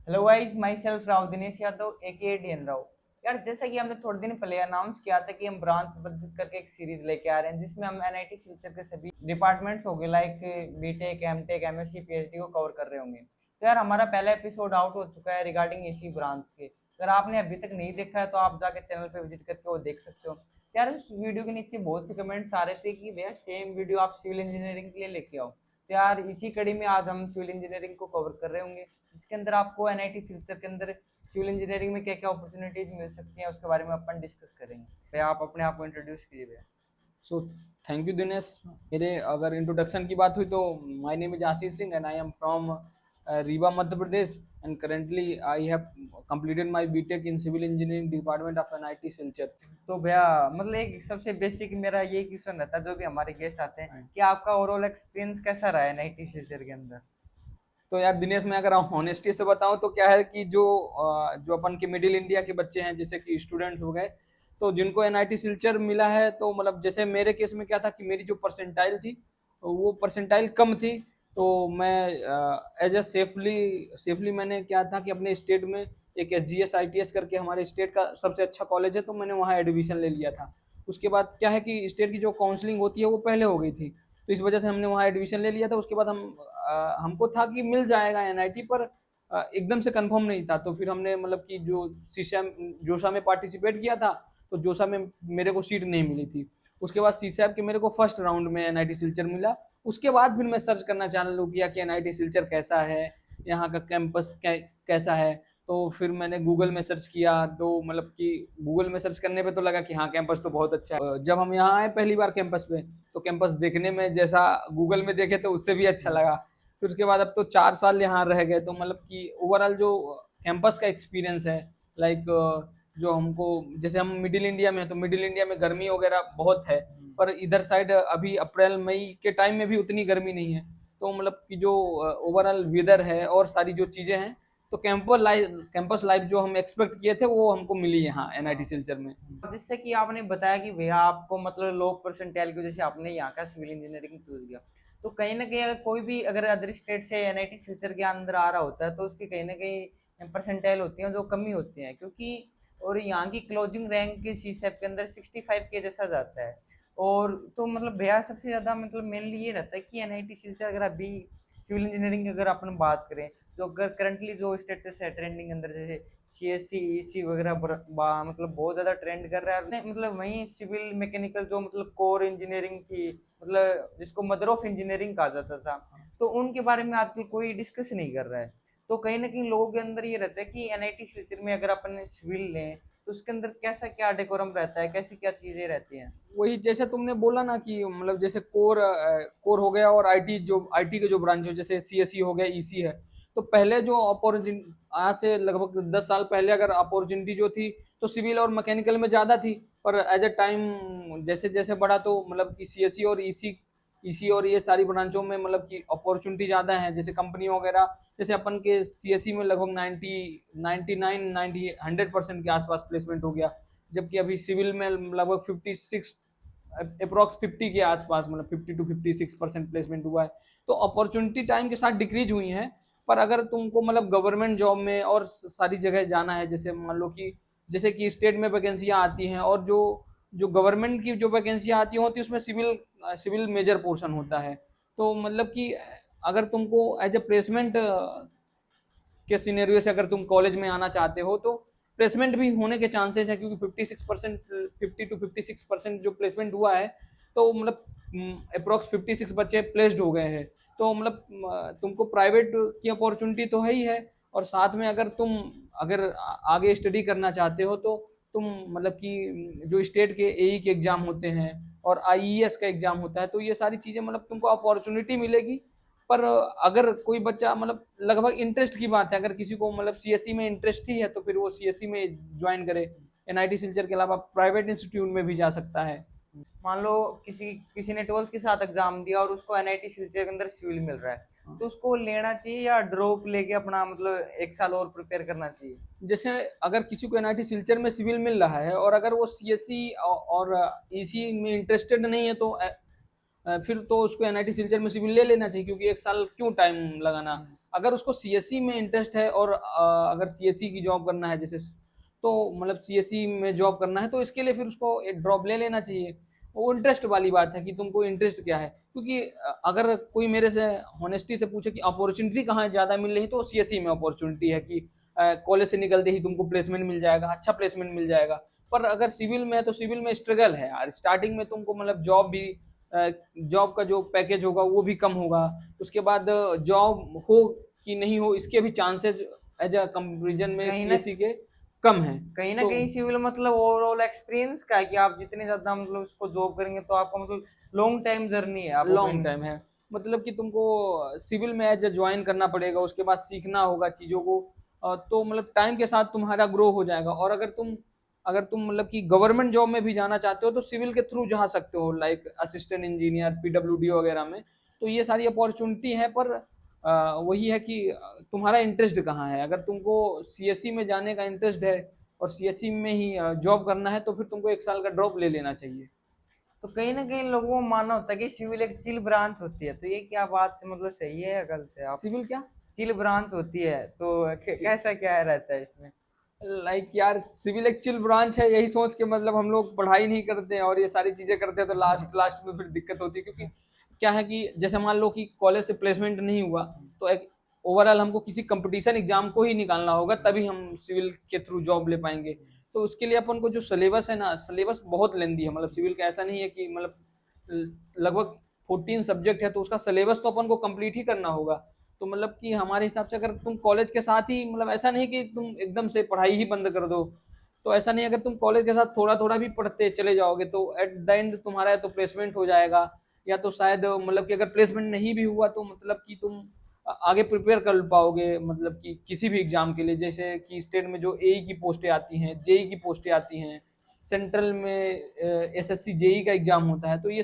Hello guys, myself Rao Dinesh Yadav AK DN Rao. यार, जैसा कि हमने थोड़े दिन पहले अनाउंस किया था कि हम ब्रांच बदल करके एक सीरीज लेके आ रहे हैं जिसमें हम एनआईटी सिलचर के सभी डिपार्टमेंट्स हो गए like BTech, MTech, MSc, PhD को कवर कर रहे होंगे। तो यार, हमारा पहला एपिसोड आउट हो चुका है रिगार्डिंग इसी ब्रांच के। अगर आपने अभी तक नहीं देखा है तो आप जाके चैनल पे विजिट करके वो देख सकते हो। तो यार, उस वीडियो के नीचे बहुत से कमेंट्स आ रहे थे कि भैया सेम वीडियो आप सिविल इंजीनियरिंग के लिए लेके आओ। तो यार, इसी कड़ी में आज हम सिविल इंजीनियरिंग को कवर कर रहे होंगे, जिसके अंदर आपको एनआईटी सिलचर के अंदर सिविल इंजीनियरिंग में क्या क्या अपॉर्चुनिटीज मिल सकती हैं उसके बारे में अपन डिस्कस करेंगे। भैया, आप अपने आप को इंट्रोड्यूस कीजिए भैया। So thank you Dinesh. मेरे अगर इंट्रोडक्शन की बात हुई तो my name is Ashish Singh and I am from Rewa Madhya Pradesh and currently I have completed my BTech in civil engineering department of NIT Silchar. तो भैया, मतलब एक सबसे बेसिक मेरा ये क्वेश्चन रहता है जो भी हमारे गेस्ट आते हैं कि आपका ओवरऑल एक्सपीरियंस कैसा रहा है एनआईटी सिलचर के अंदर। तो यार दिनेश, मैं अगर ऑनेस्टी से बताऊं तो क्या है कि जो अपन के मिडिल इंडिया के बच्चे हैं, जैसे कि स्टूडेंट्स हो गए, तो जिनको एनआईटी सिलचर मिला है, तो मतलब जैसे मेरे केस में क्या था कि मेरी जो परसेंटाइल थी वो परसेंटाइल कम थी। तो मैं एज ए सेफली सेफली मैंने क्या था कि अपने स्टेट में एक SGS ITS करके हमारे स्टेट का सबसे अच्छा कॉलेज है, तो मैंने वहाँ एडमिशन ले लिया था। उसके बाद क्या है कि स्टेट की जो काउंसलिंग होती है वो पहले हो गई थी, तो इस वजह से हमने वहाँ एडमिशन ले लिया था। उसके बाद हमको था कि मिल जाएगा एनआईटी, पर एकदम से कंफर्म नहीं था। तो फिर हमने मतलब कि जो सीसा जोशा में पार्टिसिपेट किया था, तो जोशा में मेरे को सीट नहीं मिली थी। उसके बाद सीसैप के मेरे को फर्स्ट राउंड में एनआईटी सिलचर मिला। उसके बाद फिर मैं सर्च करना चालू किया कि एनआईटी सिलचर कैसा है, यहाँ का कैंपस कैसा है। तो फिर मैंने गूगल में सर्च किया, तो मतलब कि गूगल में सर्च करने पे तो लगा कि हाँ, कैंपस तो बहुत अच्छा है। जब हम यहाँ आए पहली बार कैंपस पे, तो कैंपस देखने में जैसा गूगल में देखे तो उससे भी अच्छा लगा। फिर उसके बाद अब तो 4 साल यहाँ रह गए, तो मतलब कि ओवरऑल जो कैंपस का एक्सपीरियंस है, लाइक जो हमको, जैसे हम मिडिल इंडिया में है तो मिडिल इंडिया में गर्मी वगैरह बहुत है, पर इधर साइड अभी अप्रैल मई के टाइम में भी उतनी गर्मी नहीं है। तो मतलब कि जो ओवरऑल वेदर है और सारी जो चीज़ें हैं, तो कैंपस लाइफ जो हम एक्सपेक्ट किए थे वो हमको मिली यहाँ एनआईटी सिलचर में। जिससे कि आपने बताया कि भैया आपको मतलब लो परसेंटाइल की वजह से आपने यहाँ का सिविल इंजीनियरिंग चूज किया। तो कहीं ना कहीं अगर कोई भी अगर अदर स्टेट से एनआईटी सिलचर के अंदर आ रहा होता है तो उसकी कहीं ना कहीं परसेंटाइल होती है जो कमी होती है, क्योंकि और यहाँ की क्लोजिंग रैंक के सीसेप के अंदर 65 के जैसा जाता है। और तो मतलब भैया, सबसे ज्यादा मतलब मेनली ये रहता है कि एनआईटी सिलचर अगर अभी सिविल इंजीनियरिंग की अगर अपन बात करें, जो अगर करंटली जो स्टेटस है ट्रेंडिंग अंदर, जैसे सीएससी ईसी वगैरह मतलब बहुत ज्यादा ट्रेंड कर रहा है। मतलब वहीं सिविल मैकेनिकल जो मतलब कोर इंजीनियरिंग थी, मतलब जिसको मदर ऑफ इंजीनियरिंग कहा जाता था, तो उनके बारे में आजकल कोई डिस्कस नहीं कर रहा है। तो कहीं ना कहीं लोगों के अंदर ये रहता है कि एनआईटी सिलचर में अगर अपन सिविल लें तो उसके अंदर कैसा क्या डेकोरम रहता है, कैसी क्या चीजें रहती हैं। वही जैसे तुमने बोला ना कि मतलब जैसे कोर हो गया, और आईटी के जो ब्रांच हो, जैसे सीएससी हो गया, ईसी है। तो पहले जो अपॉर्चुनिटी, आज से लगभग 10 साल पहले अगर अपॉर्चुनिटी जो थी, तो सिविल और मैकेनिकल में ज़्यादा थी। पर एज ए टाइम जैसे जैसे बढ़ा, तो मतलब कि सीएससी और ईसी और ये सारी ब्रांचों में मतलब कि अपॉर्चुनिटी ज़्यादा है, जैसे कंपनी वगैरह। जैसे अपन के सीएससी में लगभग 100% के आसपास प्लेसमेंट हो गया, जबकि अभी सिविल में लगभग 56 अप्रोक्स 50 के आसपास, मतलब 50 to 56% प्लेसमेंट हुआ है। तो अपॉर्चुनिटी टाइम के साथ डिक्रीज हुई है। पर अगर तुमको मतलब गवर्नमेंट जॉब में और सारी जगह जाना है, जैसे मान लो कि जैसे कि स्टेट में वैकेंसियां आती हैं, और जो जो गवर्नमेंट की जो वैकेंसियां आती होती है उसमें सिविल सिविल मेजर पोर्शन होता है। तो मतलब कि अगर तुमको एज ए प्लेसमेंट के सिनेरियो से अगर तुम कॉलेज में आना चाहते हो, तो प्लेसमेंट भी होने के चांसेस है, क्योंकि 56% 50 to 56% जो प्लेसमेंट हुआ है, तो मतलब अप्रोक्स 56 बच्चे प्लेस्ड हो गए हैं। तो मतलब तुमको प्राइवेट की अपॉर्चुनिटी तो है ही है, और साथ में अगर आगे स्टडी करना चाहते हो, तो तुम मतलब कि जो स्टेट के एई के एग्जाम होते हैं और आईईएस का एग्जाम होता है, तो ये सारी चीज़ें मतलब तुमको अपॉर्चुनिटी मिलेगी। पर अगर कोई बच्चा मतलब लगभग इंटरेस्ट की बात है, अगर किसी को मतलब सीएससी में इंटरेस्ट ही है, तो फिर वो सीएससी में ज्वाइन करे। एनआईटी सिलचर के अलावा प्राइवेट इंस्टीट्यूट में भी जा सकता है। मान लो किसी किसी ने 12th के साथ एग्जाम दिया और उसको एनआईटी सिलचर के अंदर सिविल मिल रहा है, तो उसको लेना चाहिए या ड्रॉप लेके अपना मतलब एक साल और प्रिपेयर करना चाहिए। जैसे अगर किसी को एनआईटी सिलचर में सिविल मिल रहा है, और अगर वो सीएससी और ईसी में इंटरेस्टेड नहीं है, तो फिर तो उसको एनआईटी सिलचर में सिविल ले लेना चाहिए, क्योंकि एक साल क्यों टाइम लगाना। अगर उसको सीएससी में इंटरेस्ट है और अगर सीएससी की जॉब करना है जैसे, तो मतलब सीएससी में जॉब करना है तो इसके लिए फिर उसको एक ड्रॉप ले लेना चाहिए। वो इंटरेस्ट वाली बात है कि तुमको इंटरेस्ट क्या है, क्योंकि अगर कोई मेरे से होनेस्टी से पूछे कि अपॉर्चुनिटी कहाँ ज़्यादा मिल रही, तो सीएससी में अपॉर्चुनिटी है कि कॉलेज से निकलते ही तुमको प्लेसमेंट मिल जाएगा, अच्छा प्लेसमेंट मिल जाएगा। पर अगर सिविल में है तो सिविल में स्ट्रगल है यार, स्टार्टिंग में तुमको मतलब जॉब भी, जॉब का जो पैकेज होगा वो भी कम होगा, उसके बाद जॉब हो कि नहीं हो इसके भी चांसेस एज अ कंपेरिजन में कहीं ना सीएससी के कम है। तो कहीं सिविल मतलब ओवरऑल एक्सपीरियंस का है कि आप जितने ज्यादा मतलब उसको जॉब करेंगे तो आपका मतलब लॉन्ग टाइम जर्नी है आपको कहीं लॉन्ग टाइम है, मतलब कि तुमको सिविल में एज ज्वाइन करना पड़ेगा, उसके बाद सीखना होगा चीज़ों को, तो मतलब टाइम के साथ तुम्हारा ग्रो हो जाएगा। और अगर तुम मतलब कि गवर्नमेंट जॉब में भी जाना चाहते हो तो सिविल के थ्रू जा सकते हो, लाइक असिस्टेंट इंजीनियर, पीडब्ल्यूडी वगैरह में। तो ये सारी अपॉर्चुनिटी है, पर वही है कि तुम्हारा इंटरेस्ट कहाँ है। अगर तुमको सीएससी में जाने का इंटरेस्ट है और सीएससी में ही जॉब करना है, तो फिर तुमको 1 साल का ड्रॉप ले लेना चाहिए। तो कहीं ना कहीं लोगों को मानना होता है कि सिविल एक चिल ब्रांच होती है, तो ये क्या बात मतलब सही है या गलत है? आप सिविल क्या? चिल ब्रांच होती है तो कैसा क्या रहता है इसमें? लाइक यार, सिविल एक चिल ब्रांच है, यही सोच के मतलब हम लोग पढ़ाई नहीं करते हैं और ये सारी चीजें करते हैं, तो लास्ट लास्ट में फिर दिक्कत होती है। क्योंकि क्या है कि जैसे मान लो कि कॉलेज से प्लेसमेंट नहीं हुआ, तो एक ओवरऑल हमको किसी कंपटीशन एग्जाम को ही निकालना होगा, तभी हम सिविल के थ्रू जॉब ले पाएंगे। तो उसके लिए अपन को जो सिलेबस है ना, सिलेबस बहुत लेंदी है। मतलब सिविल का ऐसा नहीं है कि मतलब लगभग 14 सब्जेक्ट है, तो उसका सिलेबस तो अपन को कंप्लीट ही करना होगा। तो मतलब कि हमारे हिसाब से अगर तुम कॉलेज के साथ ही, मतलब ऐसा नहीं कि तुम एकदम से पढ़ाई ही बंद कर दो, तो ऐसा नहीं, अगर तुम कॉलेज के साथ थोड़ा थोड़ा भी पढ़ते चले जाओगे तो एट द एंड तुम्हारा या तो प्लेसमेंट हो जाएगा, या तो शायद मतलब कि अगर प्लेसमेंट नहीं भी हुआ तो मतलब कि तुम आगे प्रिपेयर कर पाओगे, मतलब कि किसी भी एग्जाम के लिए। जैसे कि स्टेट में जो एई की पोस्टें आती हैं, जेई की पोस्टें आती हैं, सेंट्रल में एसएससी जेई का एग्जाम होता है, तो ये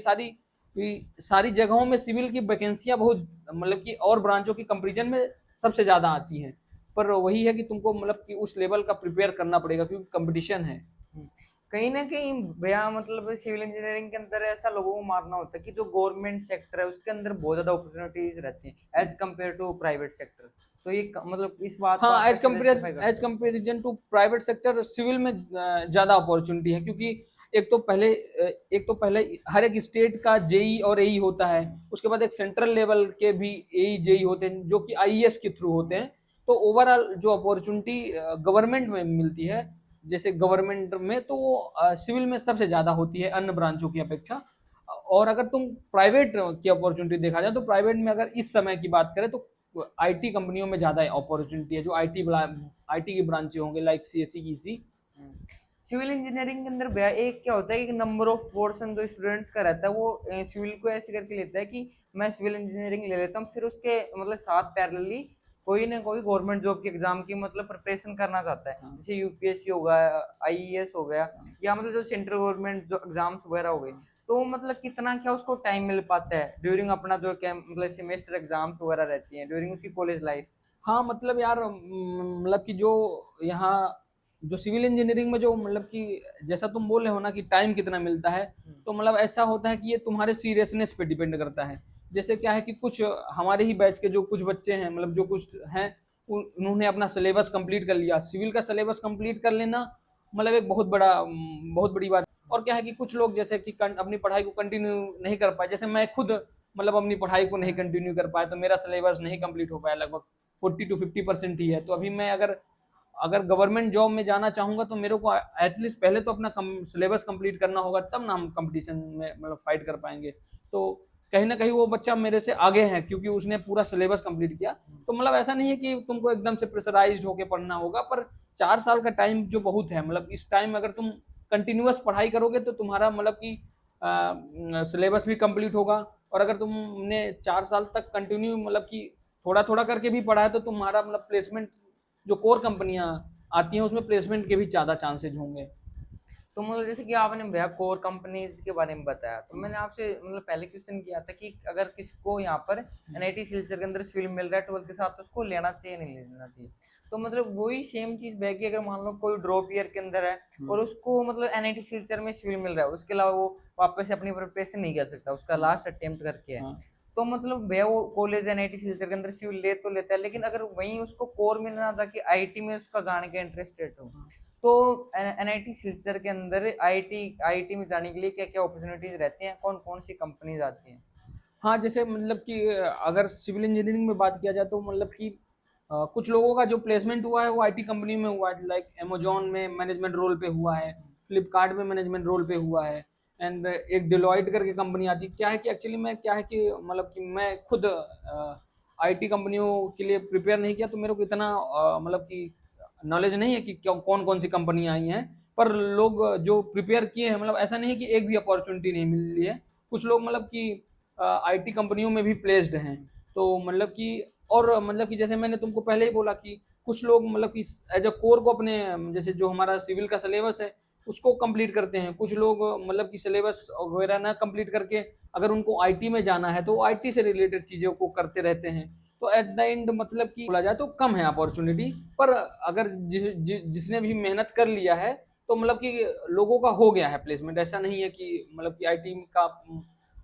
सारी जगहों में सिविल की वैकेंसियां बहुत, मतलब कि और ब्रांचों की कंपेरिजन में सबसे ज्यादा आती हैं। पर वही है कि तुमको मतलब कि उस लेवल का प्रिपेयर करना पड़ेगा, क्योंकि कंपटीशन है। हम्म। कहीं ना कहीं भैया मतलब सिविल इंजीनियरिंग के अंदर ऐसा लोगों को मानना होता है कि जो गवर्नमेंट सेक्टर है उसके अंदर बहुत ज्यादा अपॉर्चुनिटीज रहती हैं as compare to private sector. तो ये मतलब इस बात को हाँ, आप एज कैसे कम्पेयर जस्टिफाई एज करते हैं? Comparison to private sector civil में ज्यादा अपॉर्चुनिटी है, क्योंकि एक तो पहले हर एक स्टेट का जेई और एई होता है, उसके बाद एक सेंट्रल लेवल के भी एई जेई होते हैं जो कि आईएएस के थ्रू होते हैं। तो ओवरऑल जो अपॉर्चुनिटी गवर्नमेंट में मिलती है, जैसे गवर्नमेंट में, तो वो सिविल में सबसे ज्यादा होती है अन्य ब्रांचों की अपेक्षा। और अगर तुम प्राइवेट की अपॉर्चुनिटी देखा जाए, तो प्राइवेट में अगर इस समय की बात करें तो आईटी कंपनियों में ज्यादा अपॉर्चुनिटी है, जो आईटी की ब्रांचें होंगे, लाइक सीएससी की सी। सिविल इंजीनियरिंग के अंदर भैया एक क्या होता है कि नंबर ऑफ पोर्शन जो स्टूडेंट्स का रहता है वो सिविल को ऐसे करके लेता है कि मैं सिविल इंजीनियरिंग ले लेता हूँ, फिर उसके मतलब साथ पैरेलली कोई ना कोई गवर्नमेंट जॉब के एग्जाम की मतलब प्रिपरेशन करना चाहता है, हाँ, जैसे यूपीएससी हो गया, आईईएस हो गया, हाँ, या मतलब जो सेंट्रल गवर्नमेंट जो एग्जाम्स वगैरह हो गए। तो मतलब कितना क्या उसको टाइम मिल पाता है ड्यूरिंग अपना जो क्या मतलब सेमेस्टर एग्जाम्स वगैरह रहती हैं ड्यूरिंग उसकी कॉलेज लाइफ? हाँ, मतलब यार मतलब कि जो यहाँ जो सिविल इंजीनियरिंग में जो मतलब कि जैसा तुम बोल रहे हो ना कि टाइम कितना मिलता है, तो मतलब ऐसा होता है कि ये तुम्हारे सीरियसनेस पे डिपेंड करता है। जैसे क्या है कि कुछ हमारे ही बैच के जो कुछ बच्चे हैं, मतलब जो कुछ हैं, उन्होंने अपना सिलेबस कंप्लीट कर लिया। सिविल का सिलेबस कंप्लीट कर लेना मतलब एक बहुत बड़ी बात। और क्या है कि कुछ लोग जैसे कि अपनी पढ़ाई को कंटिन्यू नहीं कर पाए, जैसे मैं खुद मतलब अपनी पढ़ाई को नहीं कंटिन्यू कर पाया, तो मेरा सिलेबस नहीं कंप्लीट हो पाया, लगभग 40 to 50% ही है। तो अभी मैं अगर अगर गवर्नमेंट जॉब में जाना चाहूंगा तो मेरे को एटलीस्ट पहले तो अपना सिलेबस कंप्लीट करना होगा, तब ना हम कंपटीशन में मतलब फाइट कर पाएंगे। तो कहीं ना कहीं वो बच्चा मेरे से आगे है, क्योंकि उसने पूरा सिलेबस कंप्लीट किया। तो मतलब ऐसा नहीं है कि तुमको एकदम से प्रेशराइज्ड होकर पढ़ना होगा, पर 4 साल का टाइम जो बहुत है, मतलब इस टाइम अगर तुम कंटिन्यूअस पढ़ाई करोगे तो तुम्हारा मतलब कि सिलेबस भी कंप्लीट होगा। और अगर तुमने 4 साल तक कंटिन्यू मतलब कि थोड़ा थोड़ा करके भी पढ़ा है, तो तुम्हारा मतलब प्लेसमेंट, जो कोर कंपनियां आती हैं उसमें प्लेसमेंट के भी ज्यादा चांसेज होंगे। तो मतलब जैसे कि आपने भैया कोर कंपनीज के बारे में बताया, तो मैंने आपसे मतलब पहले क्वेश्चन किया था कि अगर किसी को यहाँ पर एनआईटी सिलचर के अंदर सिविल मिल रहा है 12 के साथ तो उसको लेना चाहिए नहीं लेना चाहिए? तो मतलब वही सेम चीज बैगी अगर मान लो कोई ड्रॉप ईयर के अंदर है और उसको मतलब एनआईटी सिलचर में सिविल मिल रहा है, उसके अलावा वो वापस से अपनी प्रिपरेशन नहीं कर सकता, उसका हाँ, लास्ट अटेम्प्ट करके है, हाँ, तो मतलब भैया वो कॉलेज एनआईटी सिलचर के अंदर सिविल ले तो लेता है, लेकिन अगर वहीं उसको कोर में ना जाके आईटी में उसका जाने का इंटरेस्टेड हो, तो एनआईटी सिलचर के अंदर आईटी आईटी में जाने के लिए क्या क्या अपॉर्चुनिटीज रहती हैं, कौन कौन सी कंपनीज आती हैं? हाँ, जैसे मतलब कि अगर सिविल इंजीनियरिंग में बात किया जाए तो मतलब कि कुछ लोगों का जो प्लेसमेंट हुआ है वो आईटी कंपनी में हुआ है, लाइक अमेजोन में मैनेजमेंट रोल पे हुआ है, फ्लिपकार्ट में मैनेजमेंट रोल पे हुआ है, एंड एक डिलॉयट करके कंपनी आती है। क्या है कि एक्चुअली मैं क्या है कि मतलब कि मैं खुद आईटी कंपनियों के लिए प्रिपेयर नहीं किया, तो मेरे को इतना मतलब कि नॉलेज नहीं है कि कौन कौन सी कंपनियां आई हैं। पर लोग जो प्रिपेयर किए हैं, मतलब ऐसा नहीं है कि एक भी अपॉर्चुनिटी नहीं मिल रही है। कुछ लोग मतलब कि आईटी कंपनियों में भी प्लेस्ड हैं। तो मतलब कि और मतलब कि जैसे मैंने तुमको पहले ही बोला कि कुछ लोग मतलब कि एज अ कोर को अपने, जैसे जो हमारा सिविल का सिलेबस है उसको कंप्लीट करते हैं। कुछ लोग मतलब कि सिलेबस वगैरह ना कंप्लीट करके अगर उनको आईटी में जाना है तो आईटी से रिलेटेड चीज़ों को करते रहते हैं। तो एट द एंड मतलब कि बोला जाए तो कम है अपॉर्चुनिटी। पर अगर जिसने भी मेहनत कर लिया है तो मतलब कि लोगों का हो गया है प्लेसमेंट। ऐसा नहीं है कि मतलब कि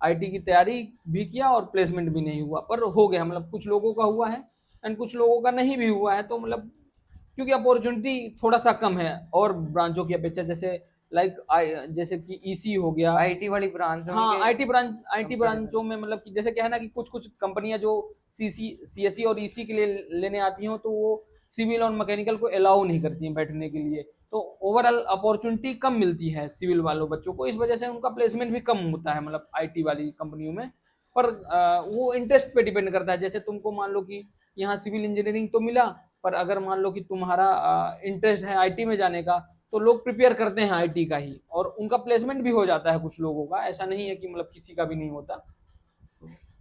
आईटी की तैयारी भी किया और प्लेसमेंट भी नहीं हुआ, पर हो गया। मतलब कुछ लोगों का हुआ है एंड कुछ लोगों का नहीं भी हुआ है। तो मतलब क्योंकि अपॉर्चुनिटी थोड़ा सा कम है और ब्रांचों की अपेक्षा, जैसे लाइक जैसे कि ईसी हो गया। आईटी वाली ब्रांच हाँ, के आईटी कंपेरिजन। ब्रांचों में मतलब कि जैसे क्या है ना कि कुछ कुछ कंपनियां जो सीएससी और ईसी के लिए लेने आती हो तो वो सिविल और मैकेनिकल को अलाउ नहीं करती हैं बैठने के लिए। तो ओवरऑल अपॉर्चुनिटी कम मिलती है सिविल वालों बच्चों को, इस वजह से उनका प्लेसमेंट भी कम होता है मतलब आईटी वाली कंपनियों में। पर वो इंटरेस्ट पे डिपेंड करता है। जैसे तुमको मान लो कि यहाँ सिविल इंजीनियरिंग तो मिला, पर अगर मान लो कि तुम्हारा इंटरेस्ट है आईटी में जाने का, तो लोग प्रिपेयर करते हैं आईटी का ही और उनका प्लेसमेंट भी हो जाता है कुछ लोगों का। ऐसा नहीं है कि मतलब किसी का भी नहीं होता।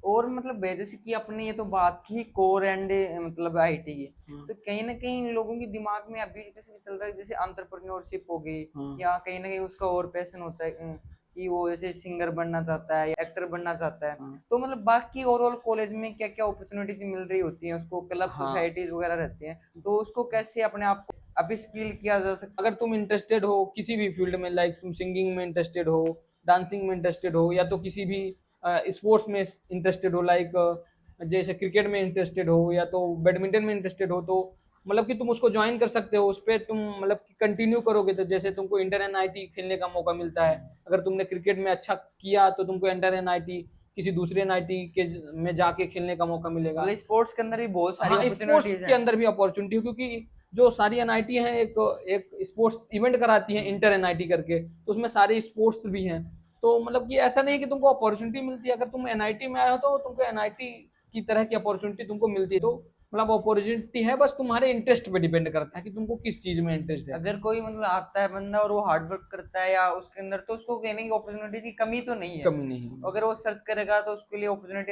और मतलब जैसे कि अपने ये तो बात की कोर एंड मतलब आईटी की, हाँ, तो कहीं ना कहीं लोगों के दिमाग में अभी जैसे चल रहा है जैसे एंटरप्रेन्योरशिप हो गई, हाँ, या कहीं ना कहीं उसका और पैशन होता है कि वो जैसे सिंगर बनना चाहता है या एक्टर बनना चाहता है। हाँ, तो मतलब बाकी ओवरऑल कॉलेज में क्या क्या अपॉर्चुनिटीज मिल रही होती हैं उसको, क्लब हाँ। सोसाइटीज वगैरह रहती हैं, तो उसको कैसे अपने आप को अभी स्किल किया जा सकता अगर तुम इंटरेस्टेड हो किसी भी फील्ड में, लाइक तुम सिंगिंग में इंटरेस्टेड हो, डांसिंग में इंटरेस्टेड हो, या तो किसी भी स्पोर्ट्स में इंटरेस्टेड हो, लाइक जैसे क्रिकेट में इंटरेस्टेड हो या तो बैडमिंटन में इंटरेस्टेड हो, तो मतलब कि तुम उसको ज्वाइन कर सकते हो। उस पर तुम मतलब कंटिन्यू करोगे तो जैसे तुमको इंटर एन आई टी खेलने का मौका मिलता है। अगर तुमने क्रिकेट में अच्छा किया तो तुमको इंटर एन आई टी किसी दूसरे एन आई टी के में जाके खेलने का मौका है? मिलेगा। मतलब स्पोर्ट्स के अंदर भी बहुत सारी हाँ, स्पोर्ट्स अपॉर्चुनिटीज के हैं। अंदर भी अपॉर्चुनिटी है, क्योंकि जो सारी एनआईटी हैं एक एक स्पोर्ट्स इवेंट कराती हैं इंटर एनआईटी करके, तो उसमें सारे स्पोर्ट्स भी हैं। तो मतलब कि ऐसा नहीं है कि तुमको अपॉर्चुनिटी मिलती है। अगर तुम एनआईटी में आए हो तो तुमको एनआईटी की तरह की अपॉर्चुनिटी तुमको मिलती है। तो मतलब अपॉर्चुनिटी है, बस तुम्हारे इंटरेस्ट पे डिपेंड करता है कि तुमको किस चीज में इंटरेस्ट है। अगर कोई मतलब आता है बंदा और वो हार्ड वर्क करता है या उसके अंदर, तो उसको कहने की अपॉर्चुनिटी की कमी तो नहीं है। कमी नहीं होगी। अगर वो सर्च करेगा तो उसके लिए अपॉर्चुनिटी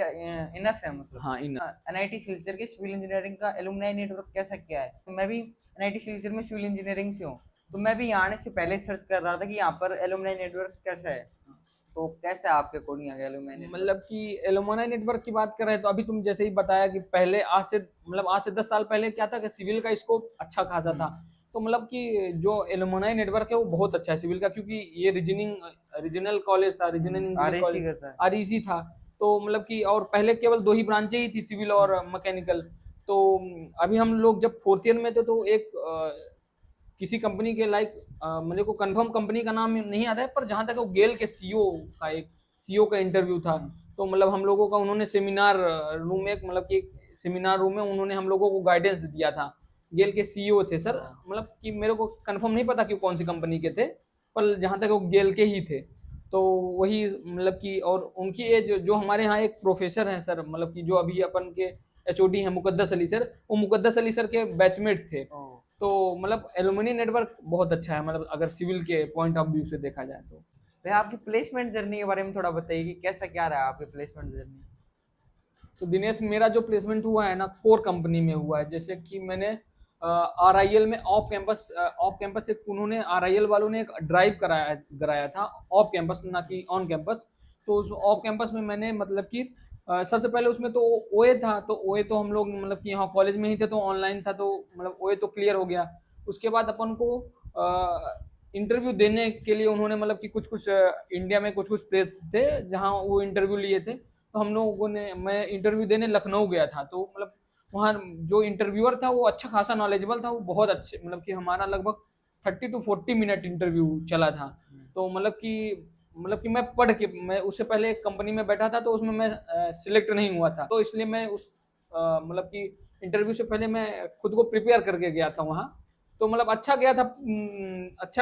इनफ है मतलब। हाँ, इन एनआईटी सिलचर के सिविल इंजीनियरिंग का एलुमनाई नेटवर्क कैसा क्या है? तो मैं भी एनआईटी सिलचर में सिविल इंजीनियरिंग से हूँ, तो मैं भी यहाँ आने से पहले सर्च कर रहा था कि यहाँ पर एलुमनाई नेटवर्क कैसा है। तो कैसा है आपके अकॉर्डिंग यहाँ एलुमनाई नेटवर्क? मतलब कि एलुमनाई नेटवर्क की बात कर रहे हैं तो अभी तुम जैसे ही बताया कि पहले आज से 10 साल पहले क्या था कि सिविल का स्कोप अच्छा खासा था। तो मतलब कि जो एलुमनाई नेटवर्क है वो बहुत अच्छा है सिविल का, क्योंकि ये रीजनल कॉलेज था, रीजनल इंजीनियरिंग आरएसी कॉलेज करता है। आरईसी था। तो मतलब कि और पहले केवल दो ही ब्रांचें ही थी, सिविल और मैकेनिकल। तो अभी हम लोग जब फोर्थ ईयर में थे तो एक किसी कंपनी के लाइक मेरे को कंफर्म कंपनी का नाम नहीं आता है, पर जहां तक वो गेल के सीईओ का इंटरव्यू था। तो मतलब हम लोगों का उन्होंने सेमिनार रूम में मतलब कि सेमिनार रूम में उन्होंने हम लोगों को गाइडेंस दिया था। गेल के सीईओ थे सर, मतलब कि मेरे को कंफर्म नहीं पता कि कौन सी कंपनी के थे, पर जहां तक वो गेल के ही थे। तो वही मतलब कि और उनकी एज जो हमारे यहाँ एक प्रोफेसर हैं सर, मतलब कि जो अभी अपन के एचओडी हैं मुकद्दस अली सर, वो मुकद्दस अली सर के बैचमेट थे। ओ, तो मतलब एलुमनी नेटवर्क बहुत अच्छा है, मतलब अगर सिविल के पॉइंट ऑफ व्यू से देखा जाए तो। भैया आपकी प्लेसमेंट जर्नी के बारे में थोड़ा बताइए कि कैसा क्या रहा आपकी प्लेसमेंट जर्नी? तो दिनेश, मेरा जो प्लेसमेंट हुआ है ना कोर कंपनी में हुआ है। जैसे कि मैंने आरआईएल में ऑफ कैंपस एक उन्होंने आरआईएल वालों ने एक ड्राइव कराया कराया था, ऑफ कैंपस ना कि ऑन कैंपस। तो उस ऑफ कैंपस में मैंने मतलब कि सबसे पहले उसमें तो ओए था। तो ओए तो हम लोग मतलब कि यहाँ कॉलेज में ही थे तो ऑनलाइन था, तो मतलब ओए तो क्लियर हो गया। उसके बाद अपन को इंटरव्यू देने के लिए उन्होंने मतलब कि कुछ कुछ इंडिया में कुछ कुछ प्लेस थे जहाँ वो इंटरव्यू लिए थे। तो हम लोगों ने, मैं इंटरव्यू देने लखनऊ गया था, तो मतलब वहाँ जो इंटरव्यूअर था वो अच्छा खासा नॉलेजेबल था, वो बहुत अच्छे, मतलब कि हमारा लगभग 30 to 40 मिनट इंटरव्यू चला था। तो मतलब कि मैं पढ़ के, मैं उससे पहले एक कंपनी में बैठा था, तो उसमें मैं सिलेक्ट नहीं हुआ था, तो इसलिए मैं उस मतलब कि इंटरव्यू से पहले मैं खुद को प्रिपेयर करके गया था वहाँ। तो मतलब अच्छा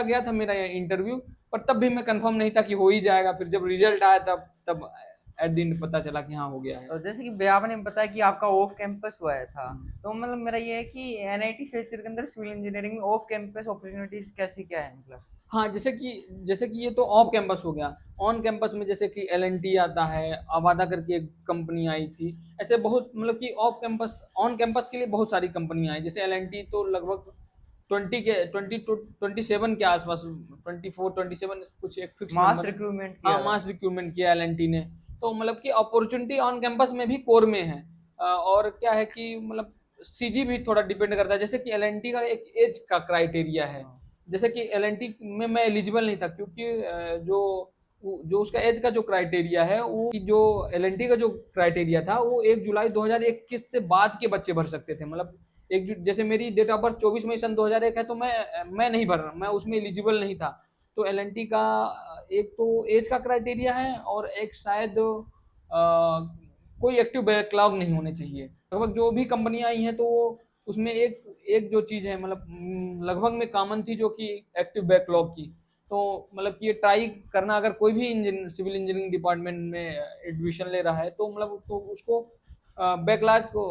गया था मेरा इंटरव्यू, पर तब भी मैं कंफर्म नहीं था कि हो ही जाएगा। फिर जब रिजल्ट आया तब एट द एंड पता चला कि हाँ हो गया है। तो जैसे कि भैया आपने बताया कि आपका ऑफ कैंपस हुआ है था, तो मतलब मेरा ये है कि एनआईटी सिलचर के अंदर सिविल इंजीनियरिंग में ऑफ कैंपस अपॉर्चुनिटीज कैसी क्या है मतलब? हाँ, जैसे कि ये तो ऑफ कैंपस हो गया। ऑन कैंपस में जैसे कि एल आता है, अवादा करके एक कंपनी आई थी। ऐसे बहुत, मतलब कि ऑफ कैंपस, ऑन कैंपस के लिए बहुत सारी कंपनियां आई। जैसे एल तो लगभग 20 to 27 के आसपास, 24 27 कुछ एक फिक्स मास नंबर है। रिक्रूटमेंट हाँ, किया था। मास रिक्रूटमेंट किया एल ने। तो मतलब कि अपॉर्चुनिटी ऑन कैंपस में भी कोर में है। और क्या है कि मतलब सीजी भी थोड़ा डिपेंड करता है। जैसे कि एल का एक एज का क्राइटेरिया है। जैसे कि एल में मैं एलिजिबल नहीं था, क्योंकि जो जो उसका एज का जो क्राइटेरिया है, वो कि जो एल का जो क्राइटेरिया था, वो 1 जुलाई 2021 से बाद के बच्चे भर सकते थे। मतलब जैसे मेरी डेट ऑफ बर्थ 24 मई सन 2001 है, तो मैं नहीं भर रहा, मैं उसमें एलिजिबल नहीं था। तो एल का एक तो एज का क्राइटेरिया है, और एक शायद कोई एक्टिव बैकलॉग नहीं होने चाहिए। लगभग जो भी कंपनियां आई हैं, तो वो उसमें एक एक जो चीज है, मतलब लगभग में कॉमन थी, जो कि एक्टिव बैकलॉग की। तो मतलब कि ये ट्राई करना, अगर कोई भी सिविल इंजीनियरिंग डिपार्टमेंट में एडमिशन ले रहा है, तो मतलब तो उसको बैकलॉग को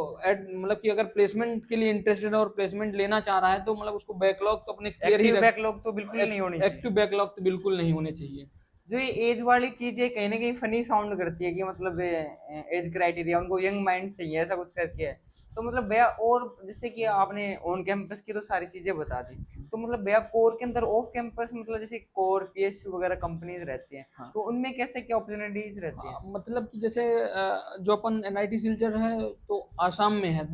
मतलब कि अगर प्लेसमेंट के लिए इंटरेस्टेड है और प्लेसमेंट लेना चाह रहा है, तो मतलब उसको बैकलॉग तो अपने क्लियर ही एक्टिव रख। बैकलॉग तो बिल्कुल नहीं होनी चाहिए। एक्टिव बैकलॉग तो बिल्कुल नहीं होने चाहिए। जो ये एज वाली चीज है कहीं ना कहीं फनी साउंड करती है कि मतलब एज क्राइटेरिया उनको यंग माइंड चाहिए ऐसा कुछ करके है। तो मतलब भैया, और जैसे कि आपने ऑन कैंपस की तो सारी चीजें बता दी, तो मतलब भैया कोर के अंदर ऑफ कैंपस मतलब जैसे कोर पीएसयू वगैरह कंपनीज रहती हैं, हाँ। तो उनमें कैसे क्या अपॉर्चुनिटीज रहती हाँ, हैं? मतलब कि जैसे जो अपन एनआईटी सिलचर है, तो आसाम में है।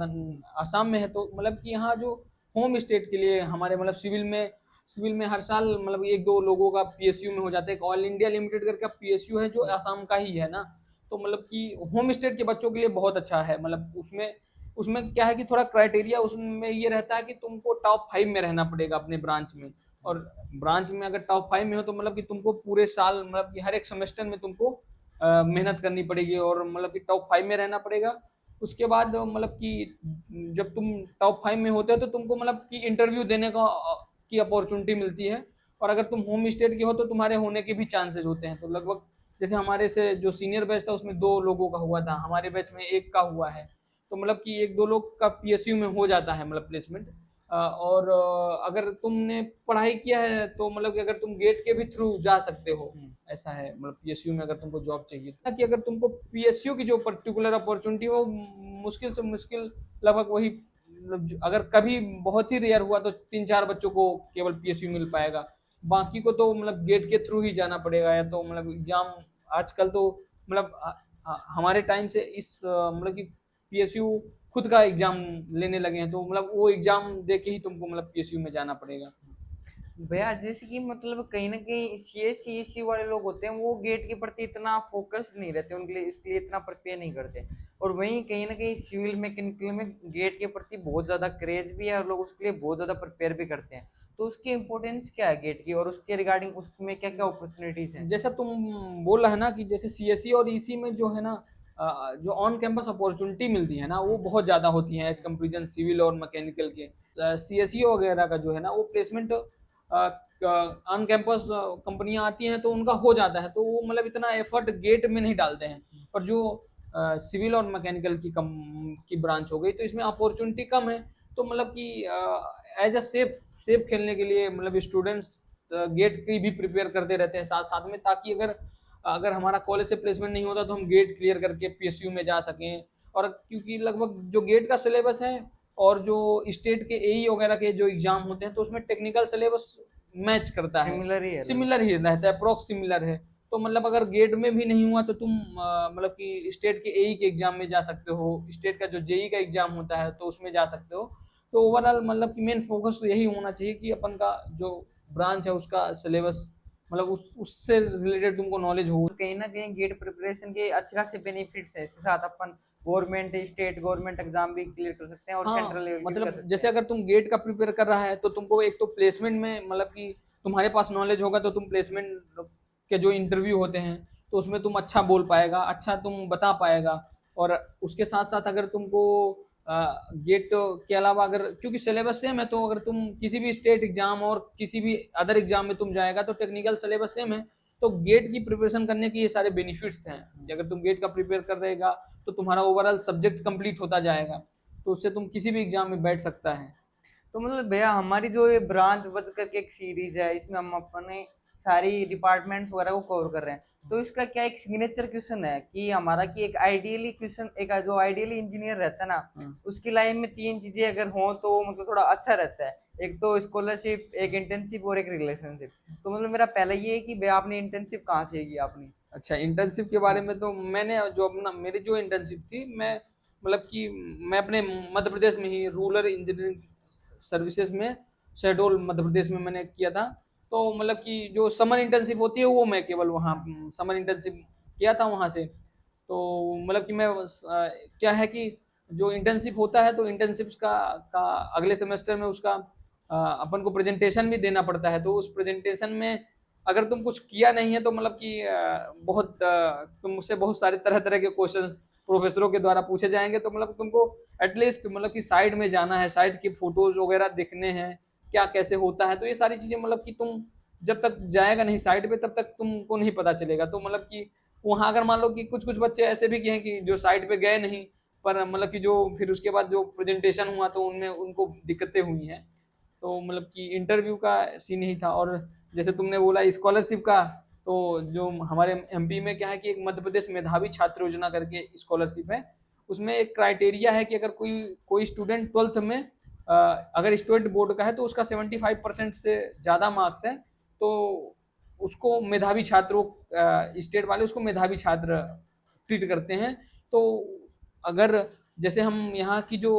आसाम में है, तो मतलब कि यहाँ जो होम स्टेट के लिए हमारे, मतलब सिविल में हर साल मतलब 1 2 लोगों का पीएसयू में हो जाता है। एक ऑल इंडिया लिमिटेड करके पीएसयू है, जो आसाम का ही है ना। तो मतलब कि होम स्टेट के बच्चों के लिए बहुत अच्छा है। मतलब उसमें उसमें क्या है कि थोड़ा क्राइटेरिया उसमें ये रहता है कि तुमको टॉप 5 में रहना पड़ेगा अपने ब्रांच में। और ब्रांच में अगर टॉप 5 में हो, तो मतलब कि तुमको पूरे साल, मतलब कि हर एक सेमेस्टर में तुमको मेहनत करनी पड़ेगी, और मतलब कि टॉप 5 में रहना पड़ेगा। उसके बाद मतलब कि जब तुम टॉप 5 में होते हो, तो तुमको मतलब कि इंटरव्यू देने का की अपॉर्चुनिटी मिलती है। और अगर तुम होम स्टेट के हो, तो तुम्हारे होने के भी चांसेस होते हैं। तो लगभग जैसे हमारे से जो सीनियर बैच था, उसमें 2 लोगों का हुआ था, हमारे बैच में एक का हुआ है। तो मतलब कि 1 2 लोग का पीएसयू में हो जाता है, मतलब प्लेसमेंट। और अगर तुमने पढ़ाई किया है, तो मतलब कि अगर तुम गेट के भी थ्रू जा सकते हो। ऐसा है, मतलब पीएसयू में अगर तुमको जॉब चाहिए, कि अगर तुमको पीएसयू की जो पर्टिकुलर अपॉर्चुनिटी हो, मुश्किल से मुश्किल लगभग वही, मतलब अगर कभी बहुत ही रेयर हुआ, तो 3 4 बच्चों को केवल पीएसयू मिल पाएगा। बाकी को तो मतलब गेट के थ्रू ही जाना पड़ेगा, या तो मतलब एग्जाम। आजकल तो मतलब हमारे टाइम से मतलब कि पीएसयू खुद का एग्जाम लेने लगे हैं, तो मतलब वो एग्जाम दे के ही तुमको मतलब पीएसयू में जाना पड़ेगा। भैया जैसे कि मतलब कहीं ना कहीं सीएस सीईसी वाले लोग होते हैं वो गेट के प्रति इतना फोकस्ड नहीं रहते, उनके लिए इसके लिए इतना प्रिपेयर नहीं करते। और वहीं कहीं ना कहीं सिविल मैकेनिकल में गेट के प्रति बहुत ज्यादा क्रेज भी है और लोग उसके लिए बहुत ज्यादा प्रिपेयर भी करते हैं। तो उसकी इम्पोर्टेंस क्या है गेट की, और उसके रिगार्डिंग उसमें क्या क्या अपॉर्चुनिटीज हैं? जैसा तुम बोल रहे हैं ना, कि जैसे सीएससी और ईसी में जो है ना, जो ऑन कैंपस अपॉर्चुनिटी मिलती है ना, वो बहुत ज़्यादा होती है एज कंपेरिजन सिविल और मैकेनिकल के। सीएससी वगैरह का जो है ना, वो प्लेसमेंट ऑन कैंपस कंपनियां आती हैं, तो उनका हो जाता है, तो वो मतलब इतना एफर्ट गेट में नहीं डालते हैं। पर जो सिविल और मैकेनिकल की ब्रांच हो गई, तो इसमें अपॉर्चुनिटी कम है। तो मतलब कि एज अ सेफ सेफ खेलने के लिए, मतलब स्टूडेंट्स गेट की भी प्रिपेयर करते रहते हैं साथ साथ में, ताकि अगर अगर हमारा कॉलेज से प्लेसमेंट नहीं होता, तो हम गेट क्लियर करके पीएसयू में जा सकें। और क्योंकि लगभग जो गेट का सिलेबस है, और जो स्टेट के एई वगैरह के जो एग्जाम होते हैं, तो उसमें टेक्निकल सिलेबस मैच करता है, सिमिलर ही है लगभग। सिमिलर ही रहता है, अप्रोक्स सिमिलर है। तो मतलब अगर गेट में भी नहीं हुआ, तो तुम मतलब कि स्टेट के एई के एग्जाम में जा सकते हो, स्टेट का जो जेई का एग्जाम होता है, तो उसमें जा सकते हो। तो ओवरऑल मतलब कि मेन फोकस तो यही होना चाहिए कि अपन का जो ब्रांच है, उसका सिलेबस मतलब उससे रिलेटेड तुमको नॉलेज हो। कहीं ना कहीं गेट प्रिपरेशन के अच्छे खासे बेनिफिट्स हैं, इसके साथ अपन गवर्नमेंट स्टेट गवर्नमेंट एग्जाम भी क्लियर कर सकते हैं और हाँ सेंट्रल लेवल की भी कर मतलब सकते जैसे हैं। अगर तुम गेट का प्रिपेयर कर रहा है तो तुमको एक तो प्लेसमेंट में मतलब कि तुम्हारे पास नॉलेज होगा तो तुम प्लेसमेंट के जो इंटरव्यू होते हैं तो उसमें तुम अच्छा बोल पाएगा, अच्छा तुम बता पाएगा। और उसके साथ साथ अगर तुमको गेट के अलावा अगर क्योंकि सिलेबस सेम है तो अगर तुम किसी भी स्टेट एग्जाम और किसी भी अदर एग्जाम में तुम जाएगा तो टेक्निकल सिलेबस सेम है। तो गेट की प्रिपरेशन करने के ये सारे बेनिफिट्स हैं। अगर तुम गेट का प्रिपेयर कर रहेगा तो तुम्हारा ओवरऑल सब्जेक्ट कंप्लीट होता जाएगा, तो उससे तुम किसी भी एग्जाम में बैठ सकता है। तो मतलब भैया हमारी जो ये ब्रांच बच करके एक सीरीज है, इसमें हम अपने सारी डिपार्टमेंट्स वगैरह को कवर कर रहे हैं, तो इसका क्या एक सिग्नेचर क्वेश्चन है कि हमारा कि एक आइडियली क्वेश्चन, एक जो आइडियली इंजीनियर रहता है ना, हाँ। उसकी लाइफ में तीन चीजें अगर हों तो मतलब थोड़ा अच्छा रहता है। एक तो स्कॉलरशिप, एक इंटर्नशिप और एक रिलेशनशिप। तो मतलब मेरा पहला ये है कि भैया आपने इंटर्नशिप कहाँ से की आपने? अच्छा, इंटर्नशिप के बारे हाँ। में तो मैंने जो अपना मेरी जो इंटर्नशिप थी, मैं मतलब कि मैं अपने मध्य प्रदेश में ही रूरल इंजीनियरिंग सर्विसेज में शहडोल मध्य प्रदेश में मैंने किया था। तो मतलब कि जो समर इंटर्नशिप होती है वो मैं केवल वहाँ समर इंटर्नशिप किया था वहाँ से। तो मतलब कि मैं क्या है कि जो इंटर्नशिप होता है तो इंटर्नशिप का अगले सेमेस्टर में उसका अपन को प्रेजेंटेशन भी देना पड़ता है। तो उस प्रेजेंटेशन में अगर तुम कुछ किया नहीं है तो मतलब कि बहुत तुमसे बहुत सारे तरह तरह के क्वेश्चंस प्रोफेसरों के द्वारा पूछे जाएंगे। तो मतलब तुमको एटलीस्ट मतलब कि साइड में जाना है, साइड की फोटोज वगैरह देखने हैं क्या कैसे होता है। तो ये सारी चीजें मतलब कि तुम जब तक जाएगा नहीं साइड पे तब तक तुमको नहीं पता चलेगा। तो मतलब कि वहां अगर मान लो कि कुछ कुछ बच्चे ऐसे भी हैं कि जो साइड पे गए नहीं, पर मतलब कि जो फिर उसके बाद जो प्रेजेंटेशन हुआ तो उनमें उनको दिक्कतें हुई हैं। तो मतलब कि इंटरव्यू का सीन यही था। और जैसे तुमने बोला स्कॉलरशिप का, तो जो हमारे एमपी में क्या है कि एक मध्य प्रदेश मेधावी छात्र योजना करके स्कॉलरशिप है। उसमें एक क्राइटेरिया है कि अगर कोई कोई स्टूडेंट ट्वेल्थ में अगर स्टूडेंट बोर्ड का है तो उसका 75% से ज़्यादा मार्क्स है तो उसको मेधावी छात्र, स्टेट वाले उसको मेधावी छात्र ट्रीट करते हैं। तो अगर जैसे हम यहाँ की जो